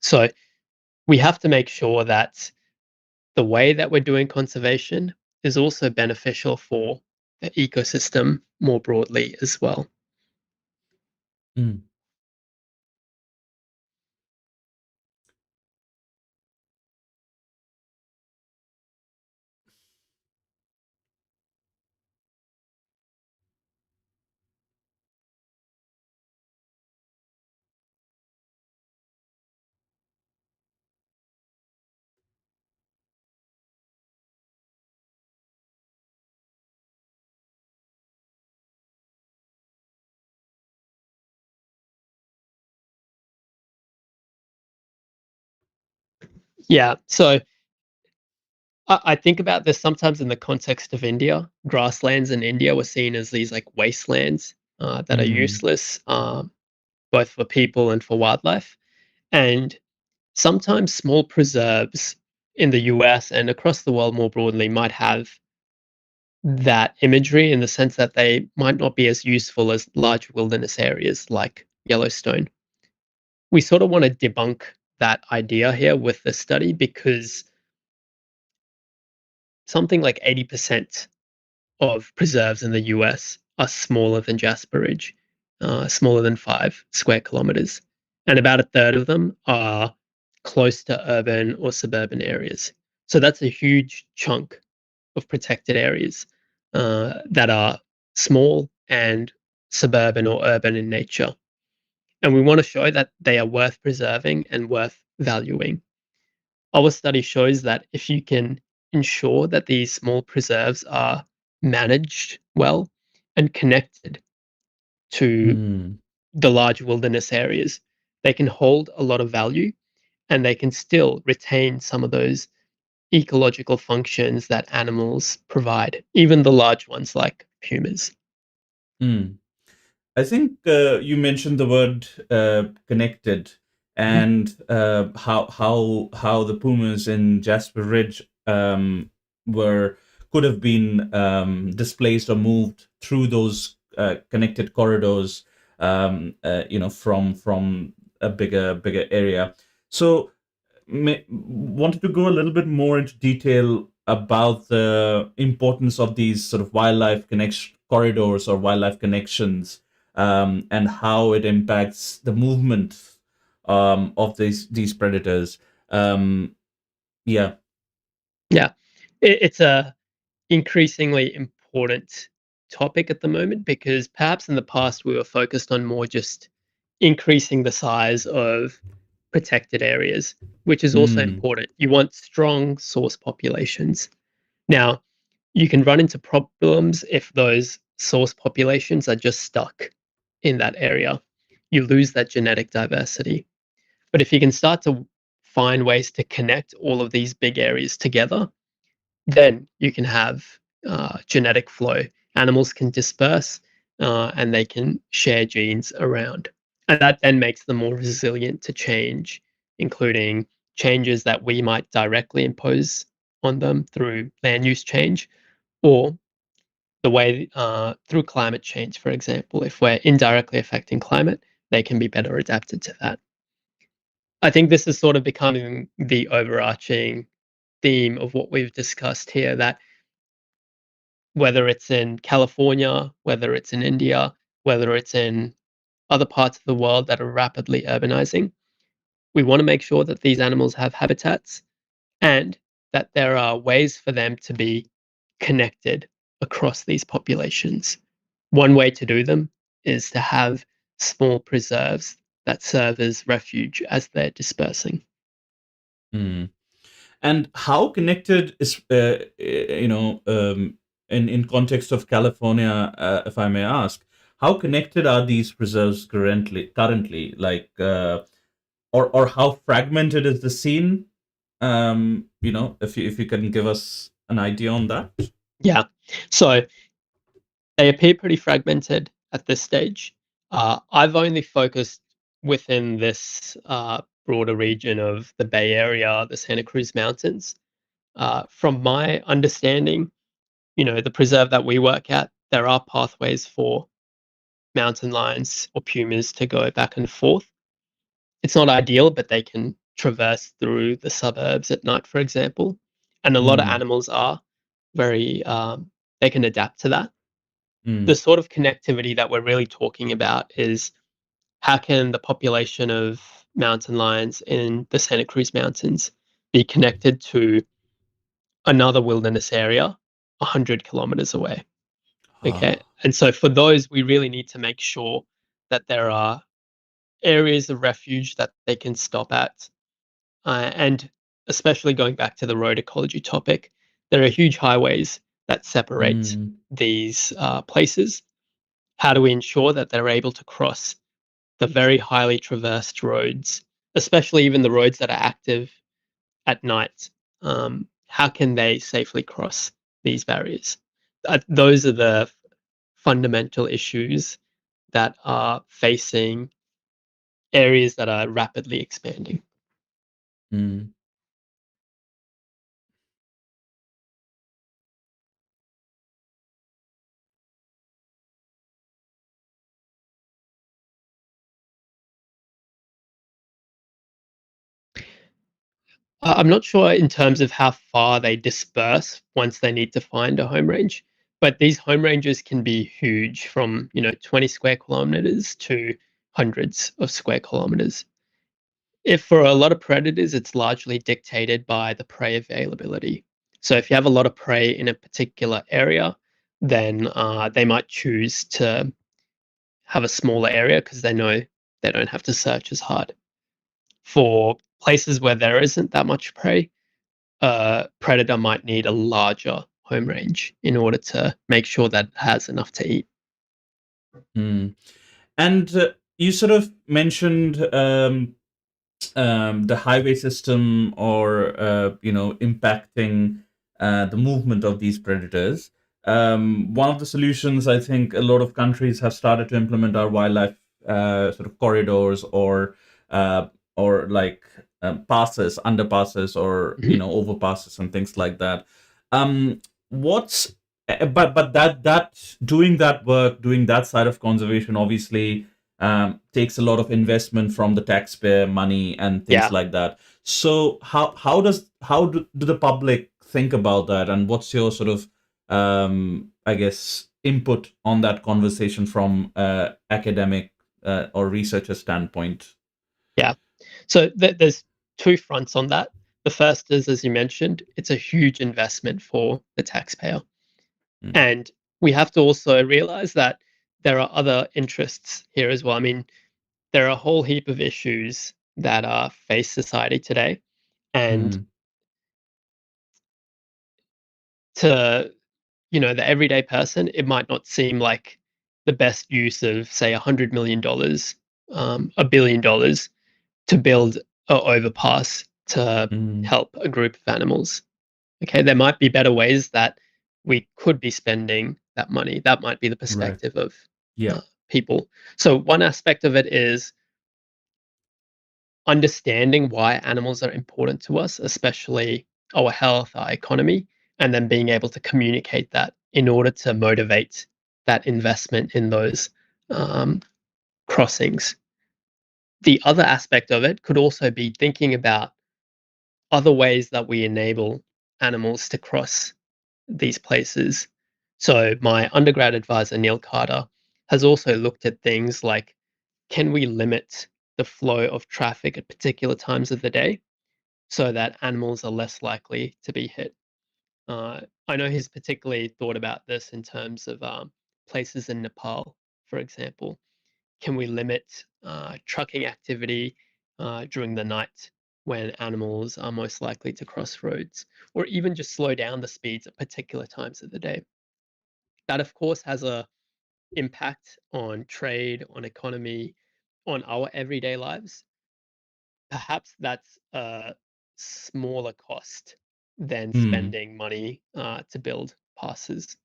So we have to make sure that the way that we're doing conservation is also beneficial for the ecosystem more broadly as well. mm. Yeah, so I think about this sometimes in the context of India. Grasslands in India were seen as these like wastelands that are Mm, useless, both for people and for wildlife. And sometimes small preserves in the US and across the world more broadly might have that imagery in the sense that they might not be as useful as large wilderness areas like Yellowstone. We sort of want to debunk that idea here with the study because something like 80% of preserves in the US are smaller than Jasper Ridge, smaller than 5 square kilometers. And about a third of them are close to urban or suburban areas. So that's a huge chunk of protected areas that are small and suburban or urban in nature. And we want to show that they are worth preserving and worth valuing. Our study shows that if you can ensure that these small preserves are managed well and connected to Mm. the large wilderness areas, they can hold a lot of value and they can still retain some of those ecological functions that animals provide, even the large ones like pumas. Mm. I think you mentioned the word connected, Mhm. and how the pumas in Jasper Ridge were could have been displaced or moved through those connected corridors, from a bigger area. So wanted to go a little bit more into detail about the importance of these sort of wildlife connection corridors or wildlife connections, and how it impacts the movement of these predators. Um, yeah. Yeah, it's a increasingly important topic at the moment because perhaps in the past we were focused on more just increasing the size of protected areas, which is also Mm, important. You want strong source populations. Now, you can run into problems if those source populations are just stuck in that area. You lose that genetic diversity. But if you can start to find ways to connect all of these big areas together, then you can have genetic flow. Animals can disperse and they can share genes around. And that then makes them more resilient to change, including changes that we might directly impose on them through land use change or the way through climate change, for example. If we're indirectly affecting climate, they can be better adapted to that. I think this is sort of becoming the overarching theme of what we've discussed here that whether it's in California, whether it's in India, whether it's in other parts of the world that are rapidly urbanizing, we want to make sure that these animals have habitats and that there are ways for them to be connected across these populations. One way to do them is to have small preserves that serve as refuge as they're dispersing. mm. And how connected is in context of California, if I may ask, how connected are these preserves currently, like, or how fragmented is the scene? If you can give us an idea on that. Yeah. So they appear pretty fragmented at this stage. I've only focused within this broader region of the Bay Area, the Santa Cruz Mountains. From my understanding, the preserve that we work at, there are pathways for mountain lions or pumas to go back and forth. It's not ideal, but they can traverse through the suburbs at night, for example. And a lot of Mm, animals are very, they can adapt to that. The mm, sort of connectivity that we're really talking about is how can the population of mountain lions in the Santa Cruz Mountains be connected to another wilderness area 100 kilometers away? Okay. ah, And so for those, we really need to make sure that there are areas of refuge that they can stop at. And especially going back to the road ecology topic, there are huge highways that separate mm, these places. How do we ensure that they're able to cross the very highly traversed roads, especially even the roads that are active at night? How can they safely cross these barriers? Those are the fundamental issues that are facing areas that are rapidly expanding. mm. I'm not sure in terms of how far they disperse once they need to find a home range, but these home ranges can be huge, from 20 square kilometers to hundreds of square kilometers. If for a lot of predators, it's largely dictated by the prey availability. So if you have a lot of prey in a particular area, then they might choose to have a smaller area because they know they don't have to search as hard. For places where there isn't that much prey, a predator might need a larger home range in order to make sure that it has enough to eat. Hmm. And you sort of mentioned the highway system, or impacting the movement of these predators. One of the solutions I think a lot of countries have started to implement are wildlife sort of corridors, uh, or like passes, underpasses, or Mhm. overpasses and things like that. What's but that doing that work, doing that side of conservation, obviously takes a lot of investment from the taxpayer money and things Yeah. like that. So how do the public think about that, and what's your sort of I guess input on that conversation from academic or researcher standpoint? Yeah. So there's two fronts on that. The first is, as you mentioned, it's a huge investment for the taxpayer. Mm. And we have to also realize that there are other interests here as well. I mean, there are a whole heap of issues that face society today. And Mm. to the everyday person, it might not seem like the best use of, say, $100 million, $1 billion, to build a overpass to Mm. help a group of animals. Okay, there might be better ways that we could be spending that money. That might be the Right. perspective of Yeah. uh, people. So one aspect of it is understanding why animals are important to us, especially our health, our economy, and then being able to communicate that in order to motivate that investment in those um, crossings. The other aspect of it could also be thinking about other ways that we enable animals to cross these places. So, my undergrad advisor, Neil Carter, has also looked at things like, can we limit the flow of traffic at particular times of the day so that animals are less likely to be hit? I know he's particularly thought about this in terms of places in Nepal, for example. Can we limit trucking activity during the night when animals are most likely to cross roads, or even just slow down the speeds at particular times of the day? That, of course, has a impact on trade, on economy, on our everyday lives. Perhaps that's a smaller cost than Mm. spending money to build passes.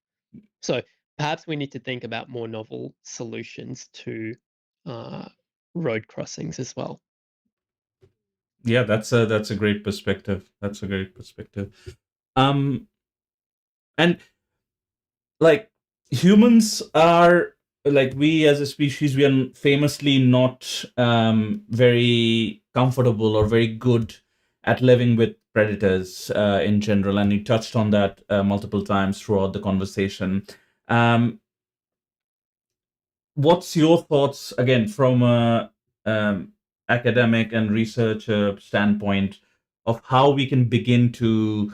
So perhaps we need to think about more novel solutions to uh, road crossings as well. Yeah, that's a great perspective. That's a great perspective. And like humans are, like, we as a species, we are famously not very comfortable or very good at living with predators in general, and you touched on that multiple times throughout the conversation. um, what's your thoughts, again, from a academic and researcher standpoint, of how we can begin to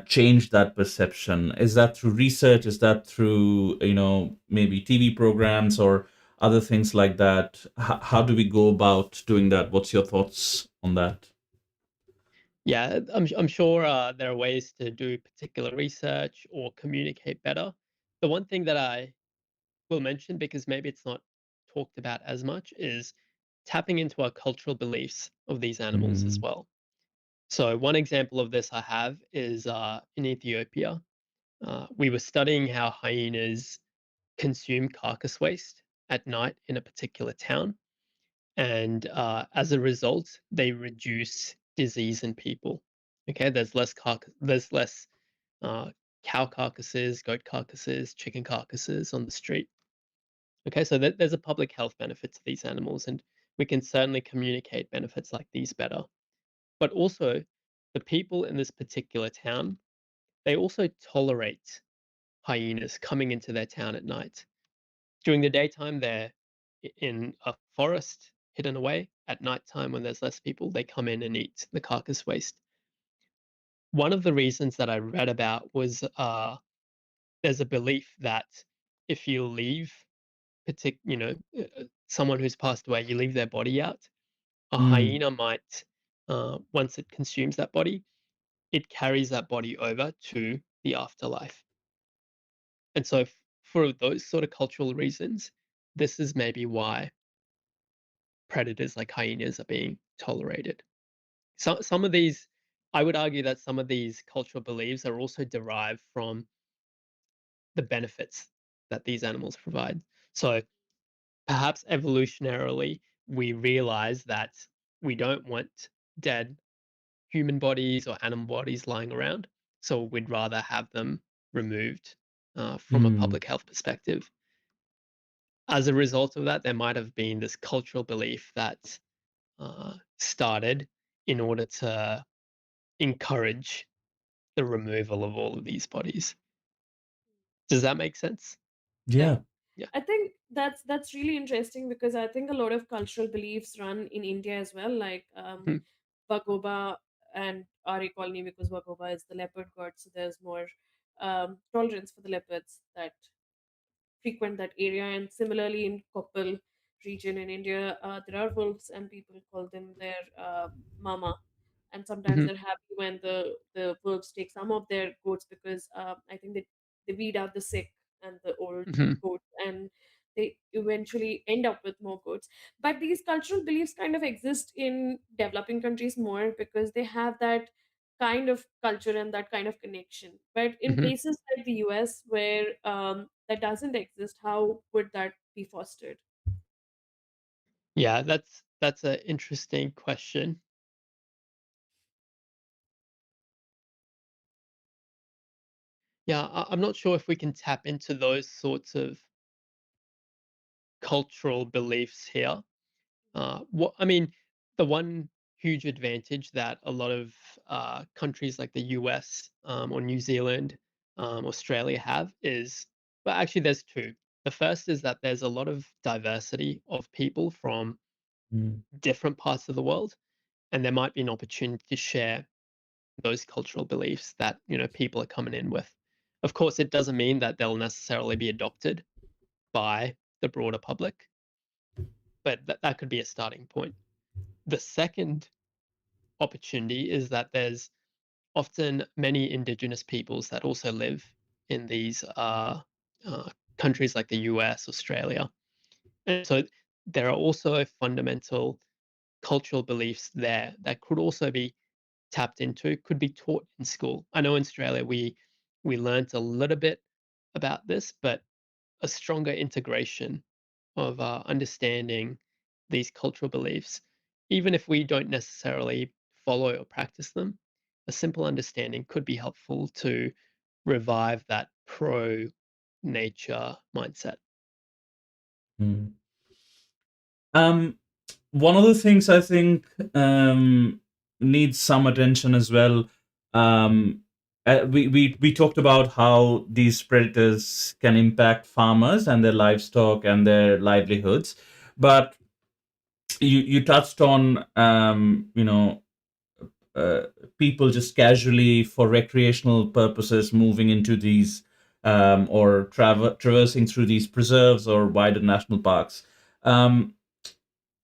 change that perception? Is that through research? Is that through maybe TV programs or other things like that? How do we go about doing that? What's your thoughts on that? Yeah, I'm sure there are ways to do particular research or communicate better. The one thing that I will mention, because maybe it's not talked about as much, is tapping into our cultural beliefs of these animals as Mm. well. So one example of this I have is in Ethiopia. We were studying how hyenas consume carcass waste at night in a particular town, and as a result, they reduce disease in people. Okay, there's less uh, cow carcasses, goat carcasses, chicken carcasses on the street. Okay, so there's a public health benefit to these animals, and we can certainly communicate benefits like these better. But also, the people in this particular town, they also tolerate hyenas coming into their town at night. During the daytime, they're in a forest hidden away. At nighttime, when there's less people, they come in and eat the carcass waste. One of the reasons that I read about was there's a belief that if you leave someone who's passed away, you leave their body out, a Mm. hyena might, once it consumes that body, it carries that body over to the afterlife. And so, for those sort of cultural reasons, this is maybe why predators like hyenas are being tolerated. Some of these, I would argue that some of these cultural beliefs are also derived from the benefits that these animals provide. So perhaps evolutionarily, we realize that we don't want dead human bodies or animal bodies lying around. So we'd rather have them removed from a Mm. public health perspective. As a result of that, there might have been this cultural belief that started in order to encourage the removal of all of these bodies. Does that make sense? Yeah. Yeah. Yeah. I think that's really interesting because I think a lot of cultural beliefs run in India as well, like Mhm, Bagoba and Ari colony, because Bagoba is the leopard god, so there's more tolerance for the leopards that frequent that area. And similarly, in Koppal region in India, there are wolves, and people call them their mama. And sometimes mhm, they're happy when the wolves take some of their goats because I think they weed out the sick and the old mhm. goats, and they eventually end up with more goats. But these cultural beliefs kind of exist in developing countries more because they have that kind of culture and that kind of connection. But in Mhm. places like the US where that doesn't exist, how would that be fostered? Yeah, that's an interesting question. Yeah, I'm not sure if we can tap into those sorts of cultural beliefs here. What I mean, the one huge advantage that a lot of countries like the US or New Zealand, Australia have is, well, actually, there's two. The first is that there's a lot of diversity of people from Mm. different parts of the world, and there might be an opportunity to share those cultural beliefs that people are coming in with. Of course, it doesn't mean that they'll necessarily be adopted by the broader public, but that could be a starting point. The second opportunity is that there's often many indigenous peoples that also live in these uh, countries like the US, Australia. And so there are also fundamental cultural beliefs there that could also be tapped into, could be taught in school. I know in Australia we learnt a little bit about this, but a stronger integration of understanding these cultural beliefs, even if we don't necessarily follow or practice them, a simple understanding could be helpful to revive that pro nature mindset. Mm. Um, One of the things I think needs some attention as well. Um, we talked about how these predators can impact farmers and their livestock and their livelihoods, but you touched on uh, people just casually for recreational purposes moving into these or traversing through these preserves or wider national parks. Um,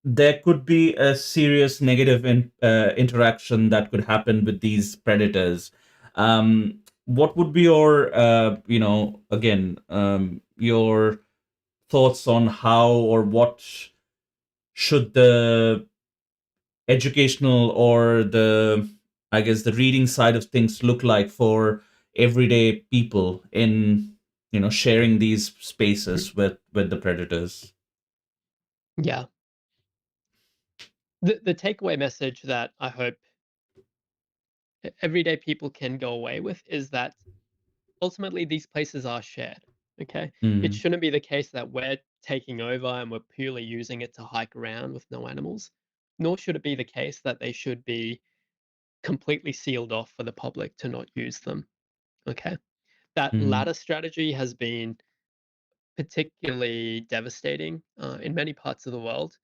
there could be a serious negative interaction that could happen with these predators. What would be your, again, your thoughts on how or what should the educational or the, I guess, the reading side of things look like for everyday people in, sharing these Mhm. spaces with the predators? Yeah. The takeaway message that I hope everyday people can go away with is that ultimately these places are shared. Okay. It Mm. shouldn't be the case that we're taking over and we're purely using it to hike around with no animals, nor should it be the case that they should be completely sealed off for the public to not use them. Okay. That Mm, latter strategy has been particularly devastating in many parts of the world.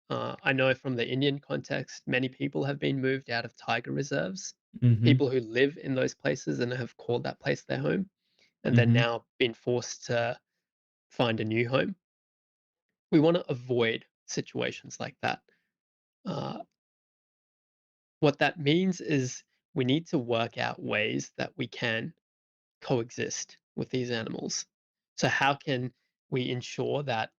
I know from the Indian context, many people have been moved out of tiger reserves, mm-hmm, people who live in those places and have called that place their home, and then mm-hmm, now been forced to find a new home. We want to avoid situations like that. Uh, what that means is we need to work out ways that we can coexist with these animals. So, how can we ensure that,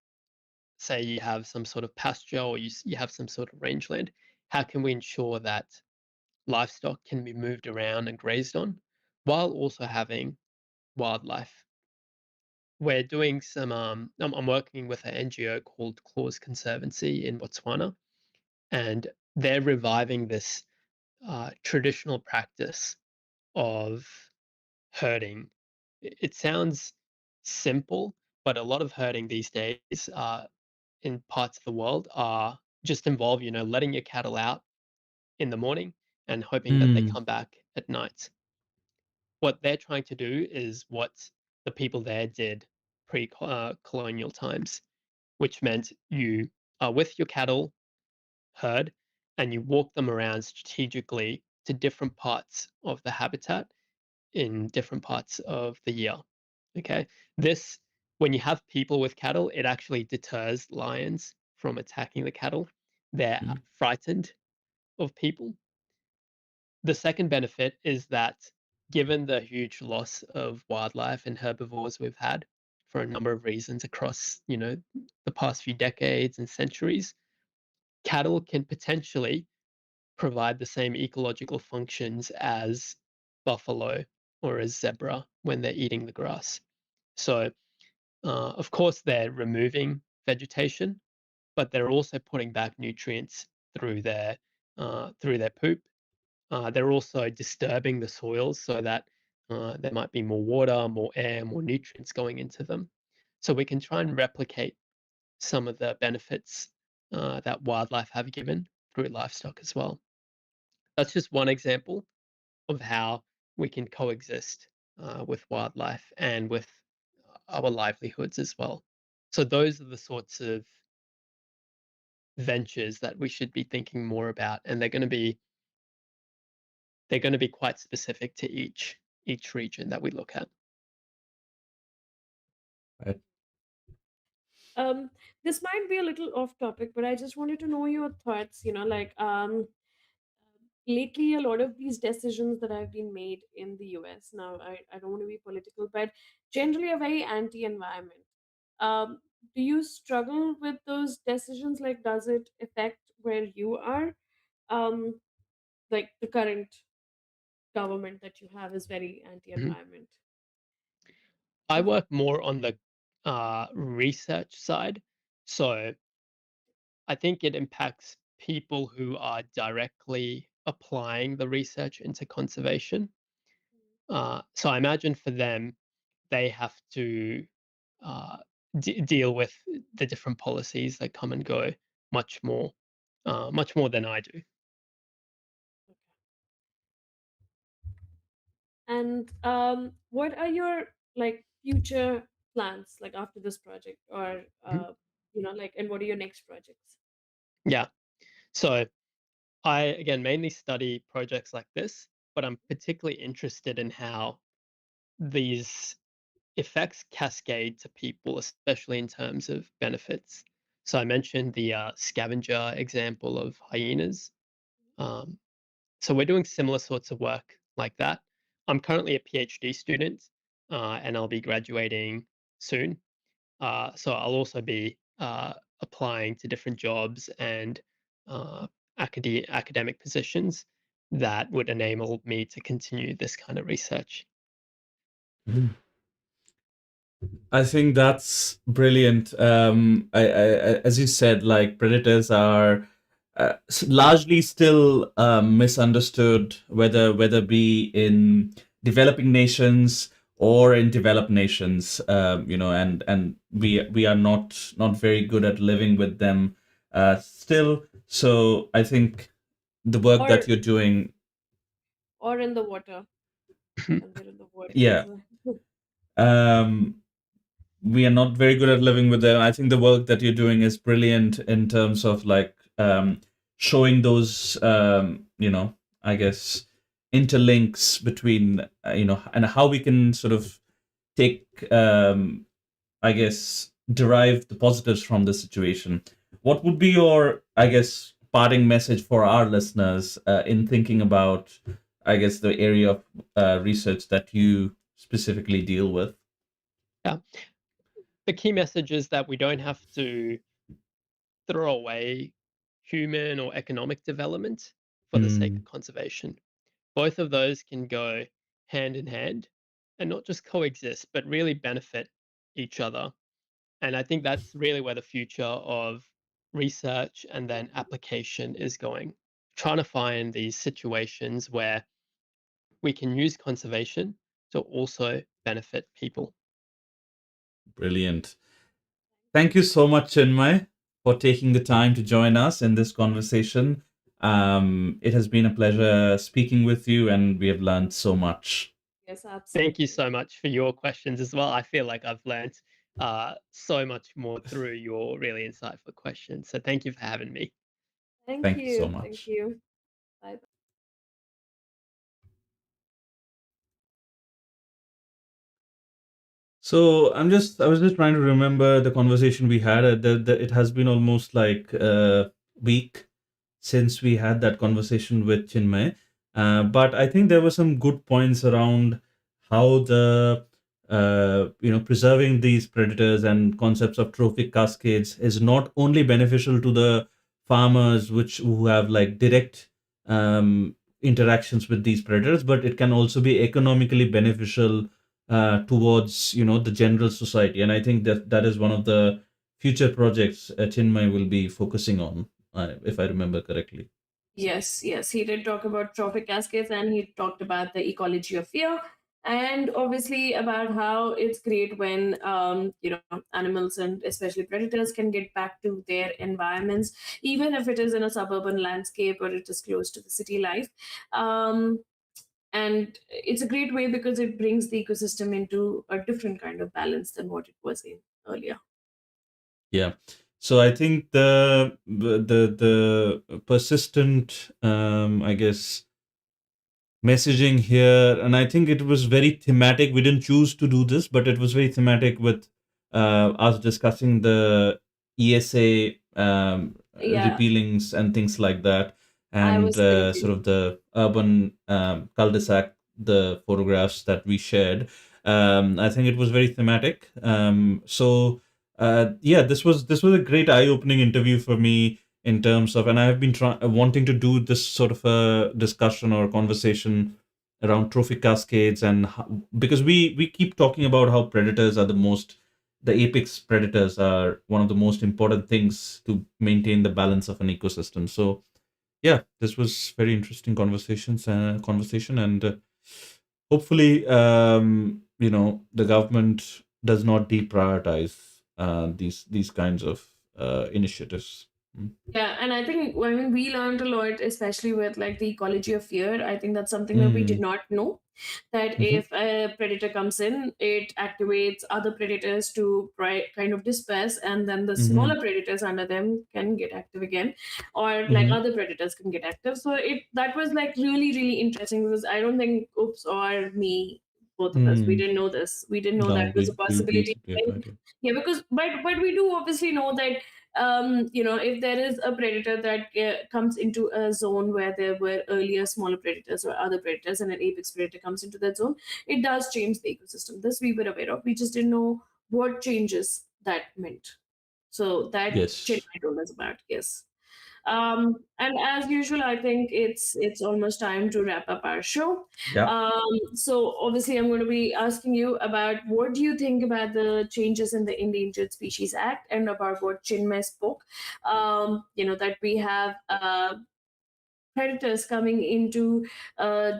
say, you have some sort of pasture or you have some sort of rangeland? How can we ensure that livestock can be moved around and grazed on while also having wildlife? We're doing some, I'm working with an NGO called Claws Conservancy in Botswana, and they're reviving this traditional practice of herding. It sounds simple, but a lot of herding these days in parts of the world are just involve, letting your cattle out in the morning and hoping that they mm, come back at night. What they're trying to do is what the people there did pre-colonial times, which meant you are with your cattle herd and you walk them around strategically to different parts of the habitat in different parts of the year. Okay. This, when you have people with cattle, it actually deters lions from attacking the cattle. They're mm, frightened of people. The second benefit is that given the huge loss of wildlife and herbivores we've had for a number of reasons across, the past few decades and centuries, cattle can potentially provide the same ecological functions as buffalo or as zebra when they're eating the grass. So, of course, they're removing vegetation, but they're also putting back nutrients through their poop. They're also disturbing the soils so that there might be more water, more air, more nutrients going into them. So we can try and replicate some of the benefits that wildlife have given through livestock as well. That's just one example of how we can coexist with wildlife and with our livelihoods as well. So those are the sorts of ventures that we should be thinking more about, and they're going to be quite specific to each region that we look at. right. Um, this might be a little off topic, but I just wanted to know your thoughts. Lately a lot of these decisions that have been made in the US, now I don't want to be political, but generally are very anti-environment. um, do you struggle with those decisions? Like, does it affect where you are? um, like the current government that you have is very Mhm. anti-environment. I Okay. work more on the research side, so I think it impacts people who are directly applying the research into conservation. So I imagine for them, they have to uh, deal with the different policies that come and go much much more than I do. Okay. And what are your like future plans, like after this project, or Mhm. like, and what are your next projects? Yeah. So I, again, mainly study projects like this, but I'm particularly interested in how these effects cascade to people, especially in terms of benefits. So I mentioned the scavenger example of hyenas. Um, so we're doing similar sorts of work like that. I'm currently a PhD student, and I'll be graduating soon. So I'll also be applying to different jobs and uh, academic positions that would enable me to continue this kind of research. Mhm. I think that's brilliant. As you said, like predators are largely still misunderstood, whether be in developing nations or in developed nations. And we are not very good at living with them still. So I think the work Or that you're doing. or in the water. And they're in the water. Yeah. Um, we are not very good at living with them. I think the work that you're doing is brilliant in terms of like showing those, I guess, interlinks between, and how we can sort of take, I guess, derive the positives from the situation. What would be your, I guess, parting message for our listeners in thinking about, I guess, the area of research that you specifically deal with? Yeah. The key message is that we don't have to throw away human or economic development for the sake of Mm, conservation. Both of those can go hand in hand and not just coexist, but really benefit each other. And I think that's really where the future of research and then application is going. Trying to find these situations where we can use conservation to also benefit people. brilliant. Thank you so much, Chinmay, for taking the time to join us in this conversation. It has been a pleasure speaking with you, and we have learned so much. Yes, Thank you absolutely. so much for your questions as well. I feel like I've learned so much more through your really insightful questions. So thank you for having me. Thank Thank you so you. Thank much. you. Bye. So I was just trying to remember the conversation we had. It has been almost like a week since we had that conversation with Chinmay. But I think there were some good points around how the preserving these predators and concepts of trophic cascades is not only beneficial to the farmers which who have like direct interactions with these predators, but it can also be economically beneficial towards the general society. And I think that that is one of the future projects Chinmay will be focusing on, if I remember correctly. Yes, yes. He did talk about trophic cascades and he talked about the ecology of fear and obviously about how it's great when animals and especially predators can get back to their environments, even if it is in a suburban landscape or it is close to the city life. Um, and it's a great way because it brings the ecosystem into a different kind of balance than what it was in earlier. Yeah. So I think the persistent, I guess, messaging here, and I think it was very thematic. We didn't choose to do this, but it was very thematic with us discussing the ESA Yeah, repealings and things like that, I and was sort thinking. of the urban cul-de-sac, the photographs that we shared. I think it was very thematic. Yeah, this was a great eye-opening interview for me in terms of, and I have been wanting to do this sort of a discussion or conversation around trophic cascades, and because we keep talking about how predators are the apex predators are one of the most important things to maintain the balance of an ecosystem. So yeah, this was very interesting conversation, and hopefully the government does not deprioritize these kinds of initiatives. Mm. Yeah, and I think I mean we learned a lot, especially with like the ecology of fear. I think that's something that we did Mm. not know. That Mhm. if a predator comes in, it activates other predators to kind of disperse, and then the Mhm. smaller predators under them can get active again, or like Mhm. other predators can get active. So it that was like really really interesting because I don't think Oops or me, both of us, we Mm. didn't know this. We didn't know that No, was a we possibility. simply had no idea. Yeah, because but we do obviously know that if there is a predator that comes into a zone where there were earlier smaller predators or other predators, and an apex predator comes into that zone, it does change the ecosystem. This we were aware of. We just didn't know what changes that meant. So that Yes. Chinmay told us about. Yes. And as usual, I think it's almost time to wrap up our show. Yeah. So obviously, I'm going to be asking you about what do you think about the changes in the Endangered Species Act and about what Chinmay spoke. That we have predators coming into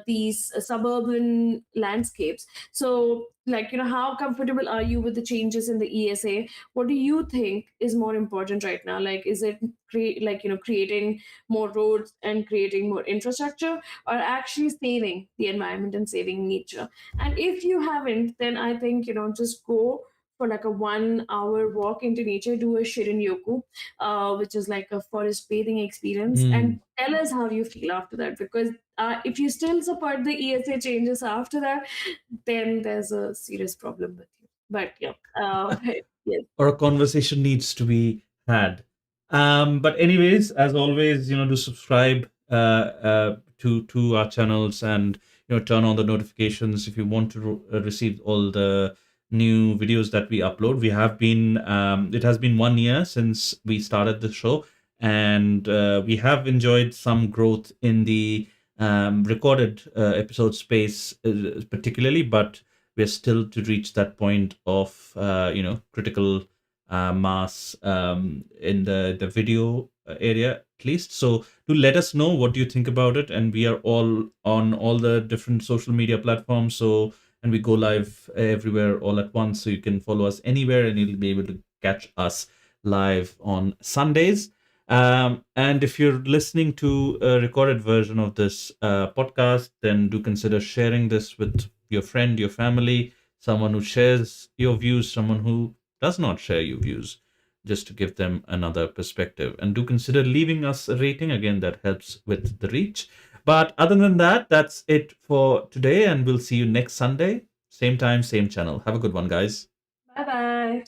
these suburban landscapes. So, like, how comfortable are you with the changes in the ESA? What do you think is more important right now? Like, is it creating more roads and creating more infrastructure, or actually saving the environment and saving nature? And if you haven't, then I think, just go for like a 1 hour walk into nature, do a Shirin Yoku, which is like a forest bathing experience, Hmm. and tell us how you feel after that. Because if you still support the ESA changes after that, then there's a serious problem with you. But yeah, yes. Or a conversation needs to be had. But anyways, as always, do subscribe to our channels, and turn on the notifications if you want to receive all the new videos that we upload. We have been it has been 1 year since we started the show, and we have enjoyed some growth in the recorded episode space, particularly, but we're still to reach that point of critical mass in the video area at least. So do let us know what you think about it, and we are all on all the different social media platforms. So, and we go live everywhere all at once, so you can follow us anywhere, and you'll be able to catch us live on Sundays. And if you're listening to a recorded version of this podcast, then do consider sharing this with your friend, your family, someone who shares your views, someone who does not share your views, just to give them another perspective. And do consider leaving us a rating. Again, that helps with the reach. But other than that, that's it for today, and we'll see you next Sunday. Same time, same channel. Have a good one, guys. Bye bye.